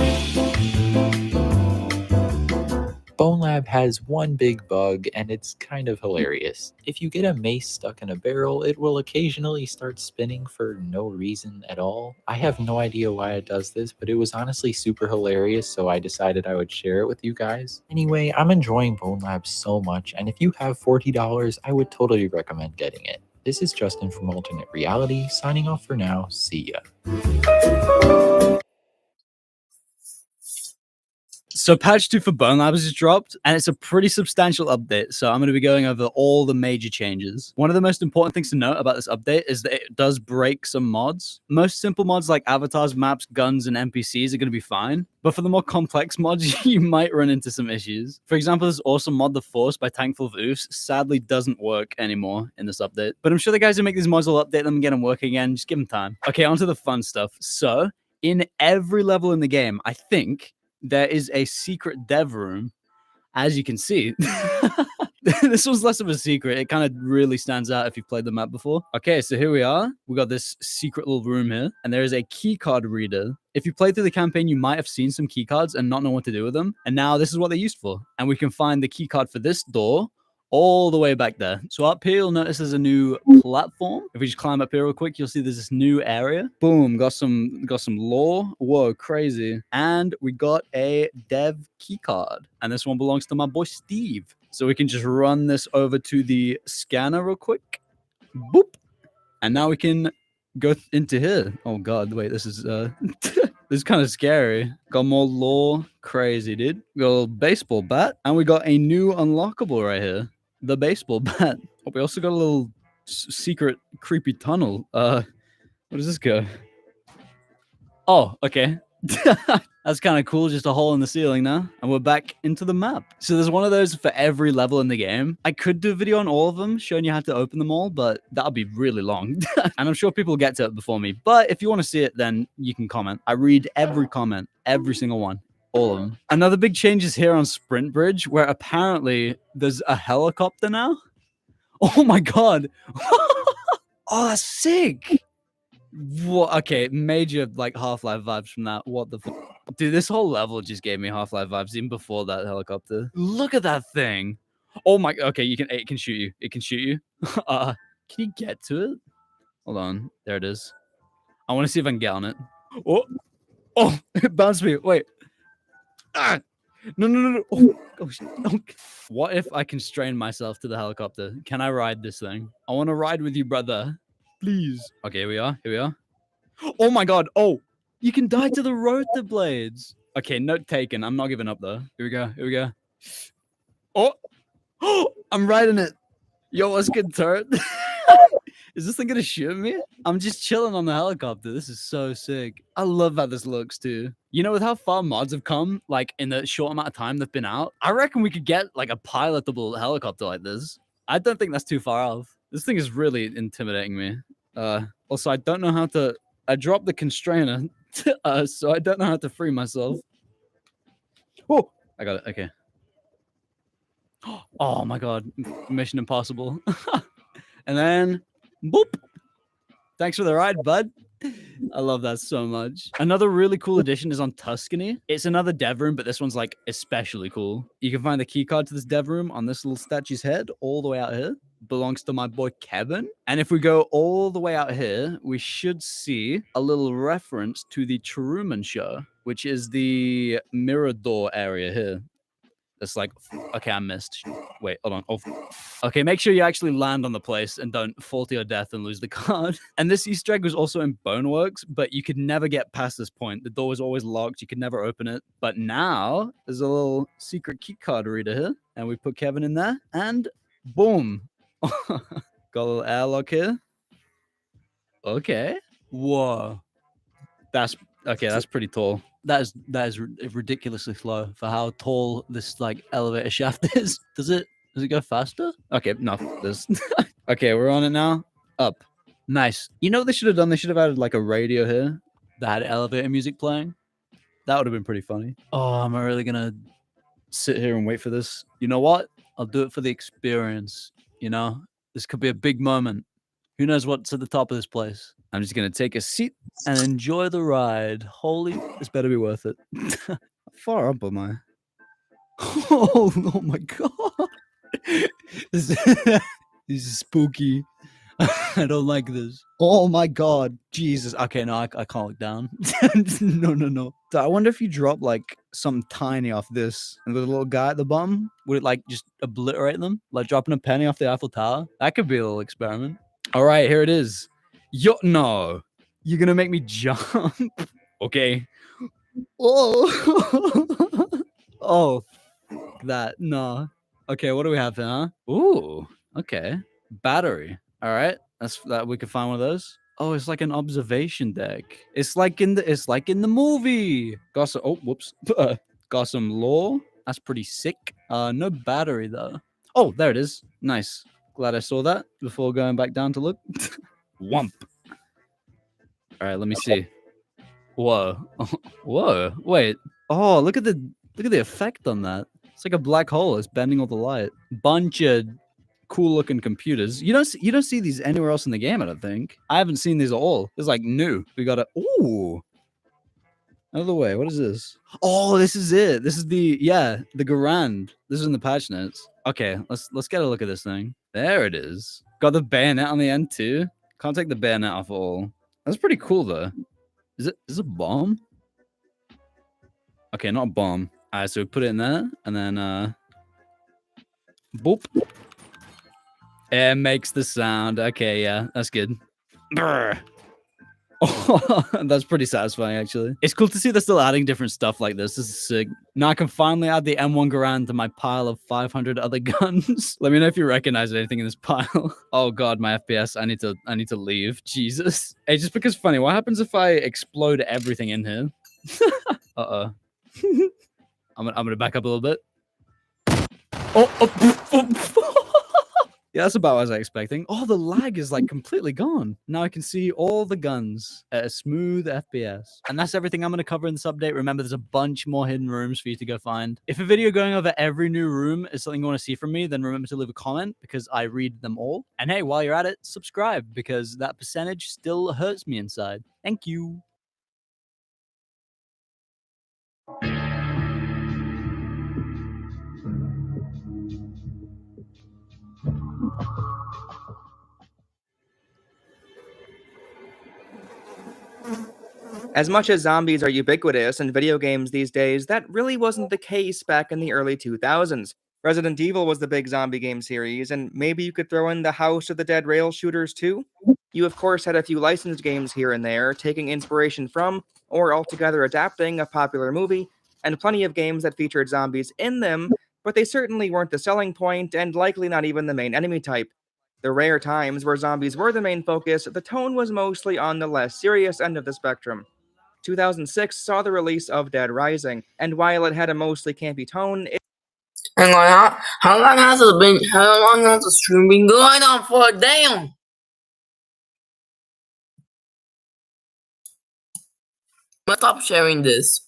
Bone Lab has one big bug, and it's kind of hilarious. If you get a mace stuck in a barrel, it will occasionally start spinning for no reason at all. I have no idea why it does this, but it was honestly super hilarious, so I decided I would share it with you guys. Anyway, I'm enjoying Bone Lab so much, and if you have $40, I would totally recommend getting it. This is Justin from Alternate Reality, signing off for now. See ya. So patch 2 for Bone Labs has dropped, and it's a pretty substantial update. So I'm going to be going over all the major changes. One of the most important things to note about this update is that it does break some mods. Most simple mods like avatars, maps, guns, and NPCs are going to be fine. But for the more complex mods, you might run into some issues. For example, this awesome mod, The Force by Tankful of Oofs, sadly doesn't work anymore in this update. But I'm sure the guys who make these mods will update them and get them working again. Just give them time. Okay, on to the fun stuff. So in every level in the game, I think there is a secret dev room. As you can see, this was less of a secret. It kind of really stands out if you've played the map before. Okay, so here we are. We got this secret little room here, and there is a keycard reader. If you played through the campaign, you might have seen some keycards and not know what to do with them. And now this is what they're used for. And we can find the keycard for this door all the way back there. So up here, you'll notice there's a new platform. If we just climb up here real quick, you'll see there's this new area. Boom, got some lore. Whoa, crazy. And we got a dev keycard. And this one belongs to my boy Steve. So we can just run this over to the scanner real quick. Boop. And now we can go into here. Oh god, wait, this is this is kind of scary. Got more lore. Crazy, dude. We got a little baseball bat. And we got a new unlockable right here. The baseball bat. Oh, we also got a little secret creepy tunnel. Where does this go? Oh, okay. That's kind of cool. Just a hole in the ceiling now. And we're back into the map. So there's one of those for every level in the game. I could do a video on all of them, showing you how to open them all, but that'll be really long. And I'm sure people will get to it before me. But if you want to see it, then you can comment. I read every comment, every single one. All of them. Another big change is here on Sprint Bridge, where apparently there's a helicopter now. Oh my god. Oh, that's sick. What? Okay, major like Half-Life vibes from that. What the fuck? Dude, this whole level just gave me Half-Life vibes even before that helicopter. Look at that thing. Oh my, okay, it can shoot you. It can shoot you. Can you get to it? Hold on. There it is. I want to see if I can get on it. Oh, it bounced me. Wait. Ah! No. Oh, shit. Oh. What if I constrain myself to the helicopter? Can I ride this thing? I want to ride with you, brother. Please. Okay, here we are. Oh my god. Oh, you can die to the rotor blades. Okay, note taken. I'm not giving up though. Here we go. Oh, I'm riding it. Yo, what's good, turret? Is this thing gonna shoot me? I'm just chilling on the helicopter. This is so sick. I love how this looks too. You know, with how far mods have come, like in the short amount of time they've been out, I reckon we could get like a pilotable helicopter like this. I don't think that's too far off. This thing is really intimidating me. Also, I don't know how to... I dropped the constrainer, so I don't know how to free myself. Oh, I got it. Okay. Oh my god. Mission Impossible. And then... Boop. Thanks for the ride, bud. I love that so much. Another really cool addition is on Tuscany. It's another dev room, but this one's like especially cool. You can find the key card to this dev room on this little statue's head all the way out here. Belongs to my boy Kevin. And if we go all the way out here, we should see a little reference to the Truman Show, which is the Mirador area here. It's like, okay, I missed. Wait, hold on. Oh, okay, make sure you actually land on the place and don't fall to your death and lose the card. And this Easter egg was also in Boneworks, but you could never get past this point. The door was always locked. You could never open it. But now there's a little secret key card reader here. And we put Kevin in there and boom. Got a little airlock here. Okay. Whoa. That's pretty tall. That is ridiculously slow for how tall this like elevator shaft is. Does it go faster? Okay, no. Okay, we're on it now. Up. Nice. You know what they should have done? They should have added like a radio here that had elevator music playing. That would have been pretty funny. Oh, am I really gonna sit here and wait for this? You know what? I'll do it for the experience. You know, this could be a big moment. Who knows what's at the top of this place? I'm just going to take a seat and enjoy the ride. Holy, this better be worth it. How far up am I? Oh my god. This is spooky. I don't like this. Oh my god. Jesus. Okay, no, I can't look down. No. So I wonder if you drop like something tiny off this and with a little guy at the bottom, would it like just obliterate them? Like dropping a penny off the Eiffel Tower? That could be a little experiment. All right, here it is. No. You're going to make me jump. Okay. Oh. Oh, that no. Okay, what do we have here? Huh? Ooh, okay. Battery. All right, that's that. We could find one of those. Oh, it's like an observation deck. It's like in the movie. Got some. Oh, whoops. Got some lore. That's pretty sick. No battery though. Oh, there it is. Nice. Glad I saw that before going back down to look. Wump. All right, let me see. Whoa. Whoa. Wait. Oh, look at the effect on that. It's like a black hole. It's bending all the light. Bunch of cool looking computers. You don't see these anywhere else in the game, I don't think. I haven't seen these at all. It's like new. We got a ooh. Another way. What is this? Oh, this is it. This is the Garand. This is in the patch notes. Okay, let's get a look at this thing. There it is. Got the bayonet on the end too. Can't take the bayonet off at all. That's pretty cool though. Is it a bomb? Okay, not a bomb. Alright, so we put it in there and then boop. It makes the sound. Okay, yeah, that's good. Brr. Oh, that's pretty satisfying, actually. It's cool to see they're still adding different stuff like this. This is sick. Now I can finally add the M1 Garand to my pile of 500 other guns. Let me know if you recognize anything in this pile. Oh god, my FPS. I need to leave. Jesus. Hey, just because funny, what happens if I explode everything in here? Uh-oh. I'm gonna back up a little bit. Yeah, that's about what I was expecting. Oh, the lag is like completely gone. Now I can see all the guns at a smooth FPS. And that's everything I'm going to cover in this update. Remember, there's a bunch more hidden rooms for you to go find. If a video going over every new room is something you want to see from me, then remember to leave a comment because I read them all. And hey, while you're at it, subscribe because that percentage still hurts me inside. Thank you. As much as zombies are ubiquitous in video games these days, that really wasn't the case back in the early 2000s. Resident Evil was the big zombie game series, and maybe you could throw in the House of the Dead rail shooters too? You of course had a few licensed games here and there, taking inspiration from, or altogether adapting, a popular movie, and plenty of games that featured zombies in them, but they certainly weren't the selling point, and likely not even the main enemy type. The rare times where zombies were the main focus, the tone was mostly on the less serious end of the spectrum. 2006 saw the release of Dead Rising, and while it had a mostly campy tone, Hang on, how long has the stream been going on for? Damn! I'm gonna stop sharing this.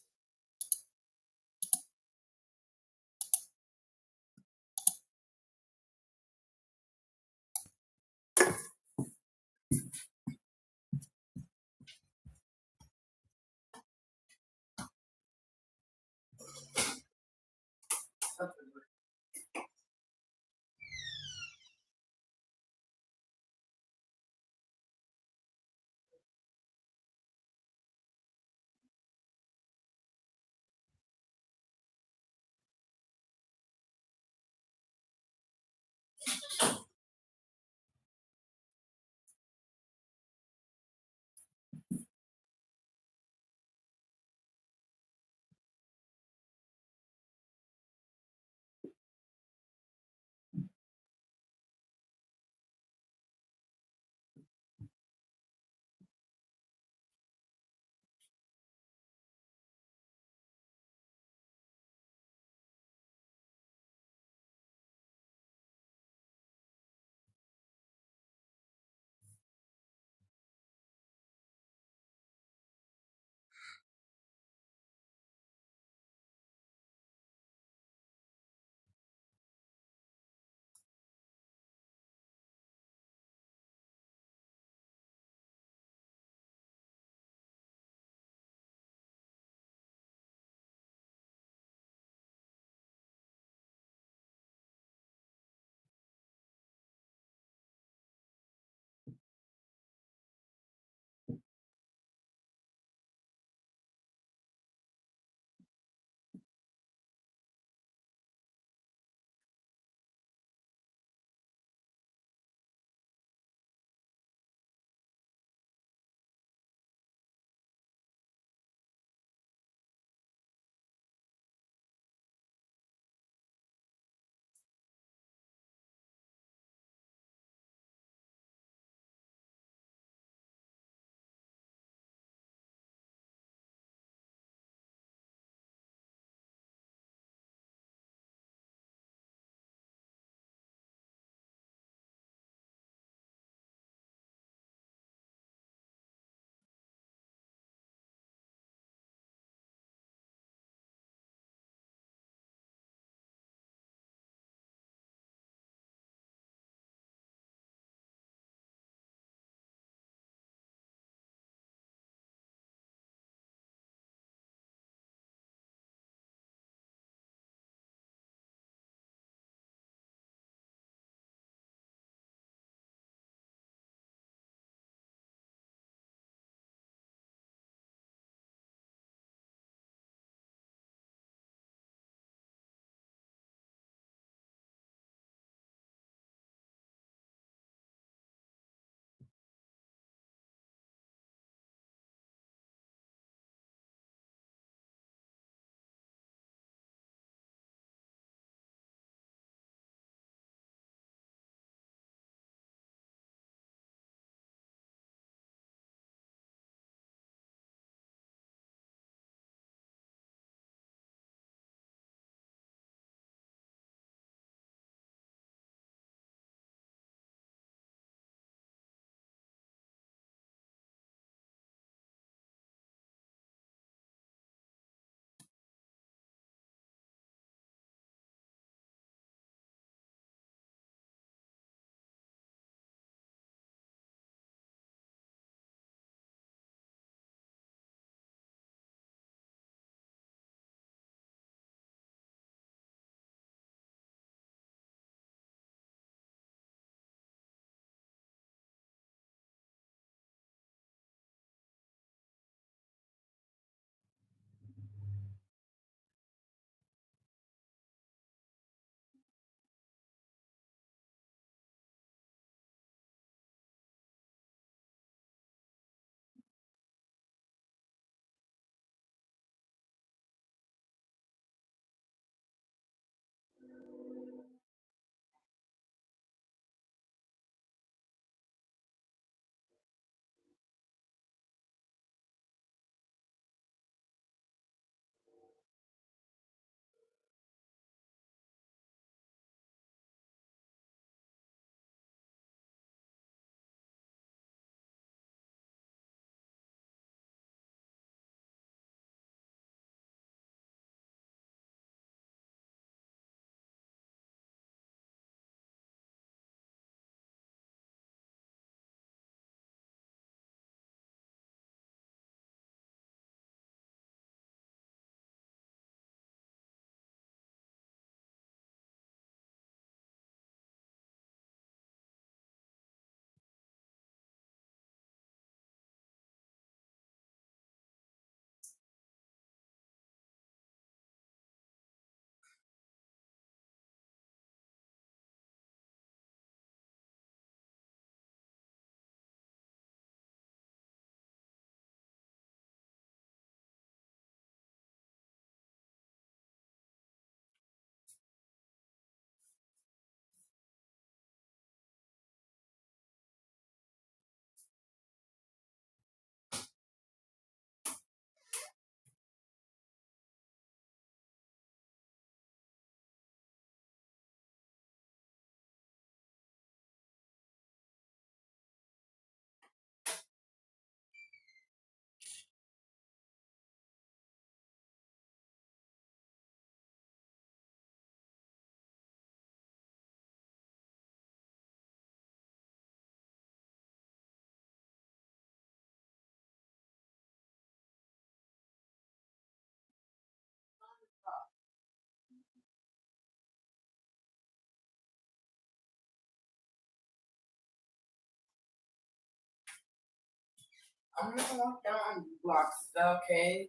I'm gonna walk down on blocks, okay?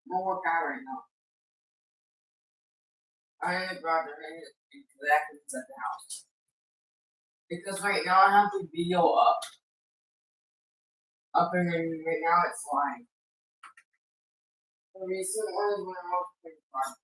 I'm gonna work out right now. I'm in the garage, I'm in exactly at the house. Because right now I have the video up. Up and then right now it's flying. The recent one is when I'm up in the car.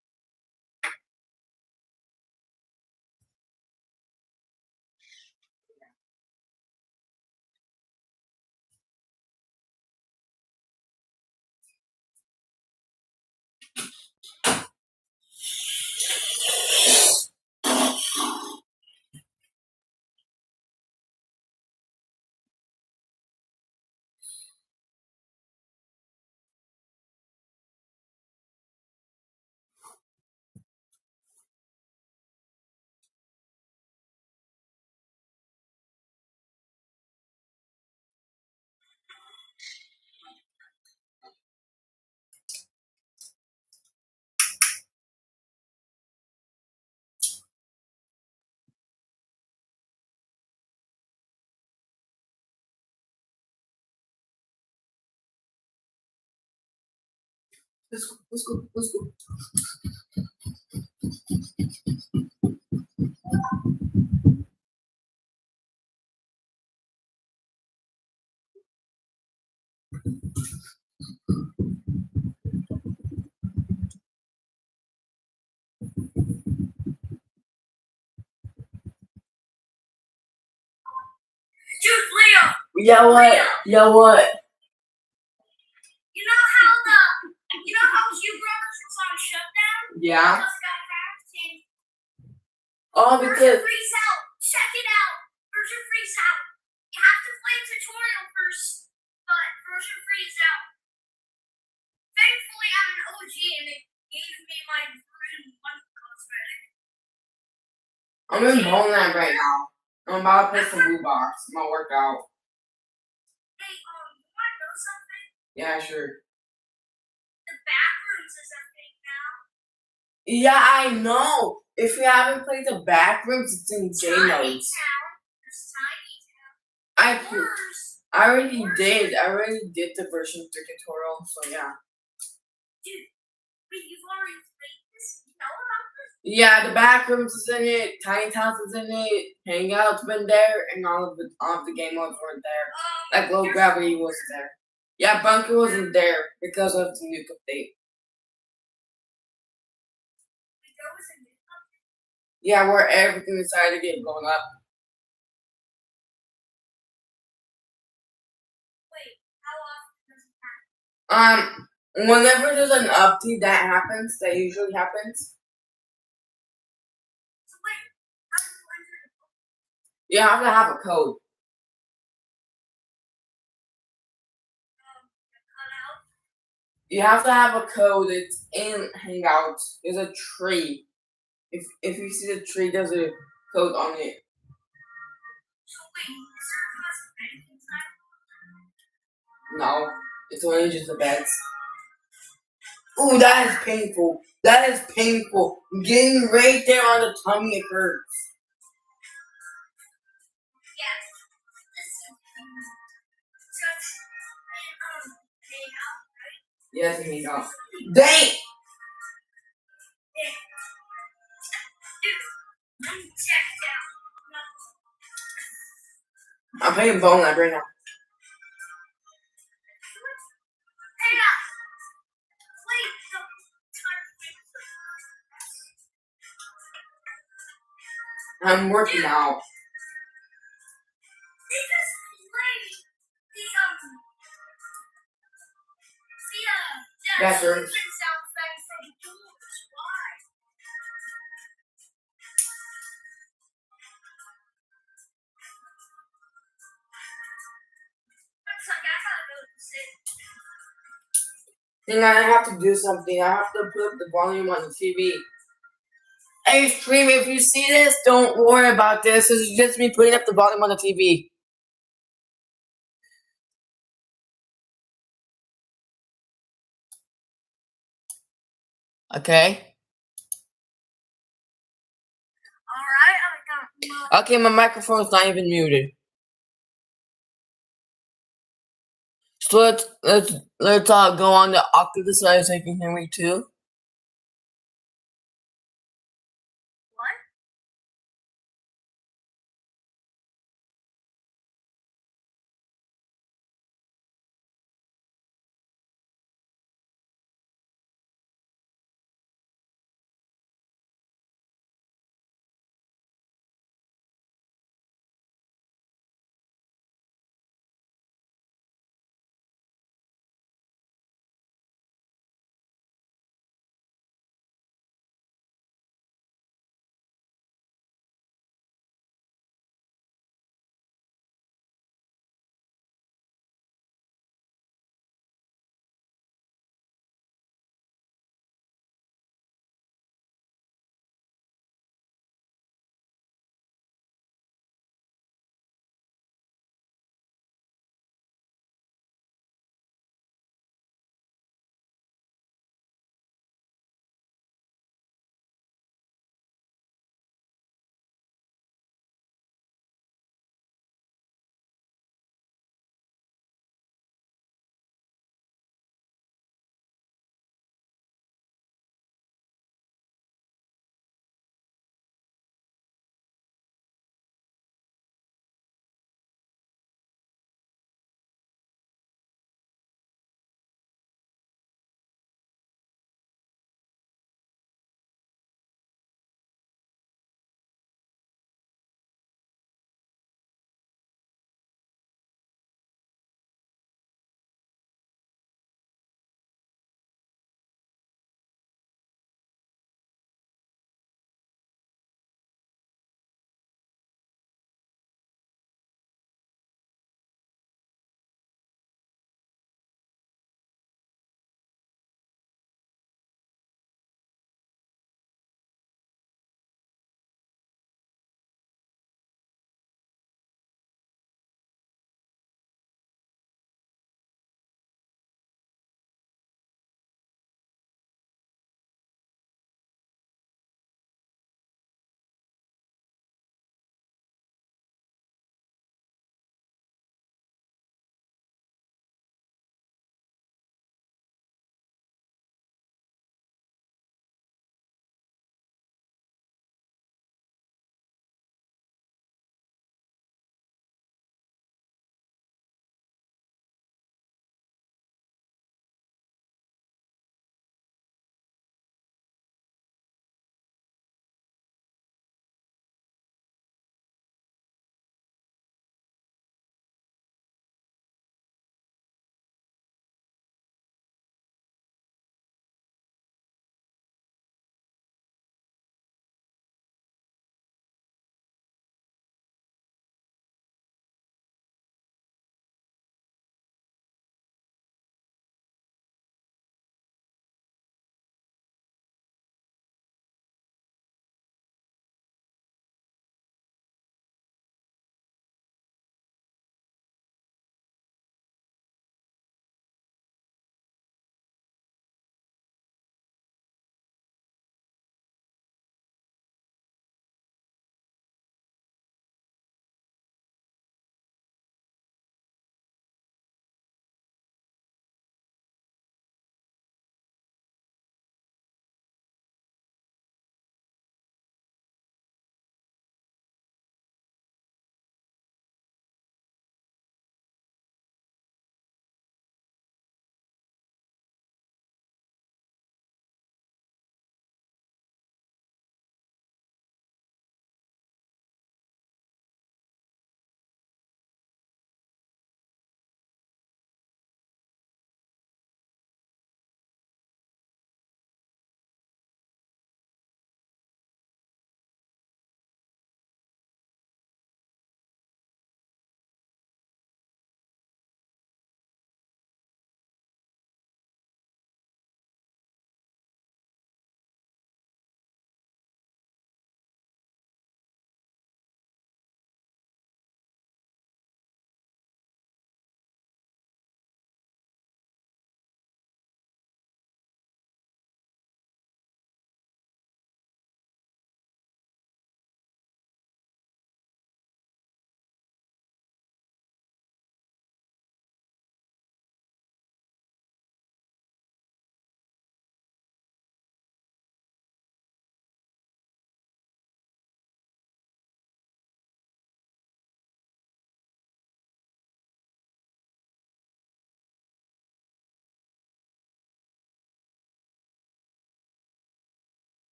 Let's go. Dude, Leo! Yeah, what? Yeah, what? You know how you brothers was on shutdown? Yeah. Just got hacked and Oh, Version because freeze out. Check it out. Version freeze out. You have to play the tutorial first, but version freeze out. Thankfully, I'm an OG and it gave me my version 1 cosmetic. I'm in Bone Lab right now. I'm about to play some Blue Box. I'm gonna work out. Hey, you wanna know something? Yeah, sure. The bathrooms is a thing now. Yeah, I know. If you haven't played the Backrooms, it's in J modes. I already did. I already did the version 3 tutorial, so yeah. Dude, but you've already played this? You know about this? Yeah, the Backrooms is in it. Tiny House is in it. Hangout's been there, and all of the game modes were there. Like Low Gravity was there. Yeah, Bunker wasn't there because of the nuke update. Yeah, where everything decided to get blown up. Wait, how often does it happen? Whenever there's an update that happens, that usually happens. So wait, how do you enter the book? You have to have a code. You have to have a code. It's in Hangouts. There's a tree. If you see the tree, there's a code on it. So wait, is there a cosmetic inside? No, it's only just the beds. Ooh, that is painful. That is painful. Getting right there on the tummy, it hurts. Yes. Yes, hang out. Dang! I'm playing Bone Lab right now. I'm working out. That's hurts. Then I have to do something. I have to put up the volume on the TV. Hey, stream, if you see this, don't worry about this. This is just me putting up the volume on the TV. Okay? Alright, I got Okay, my microphone's not even muted. So let's go on to Octopus so you can hear me too.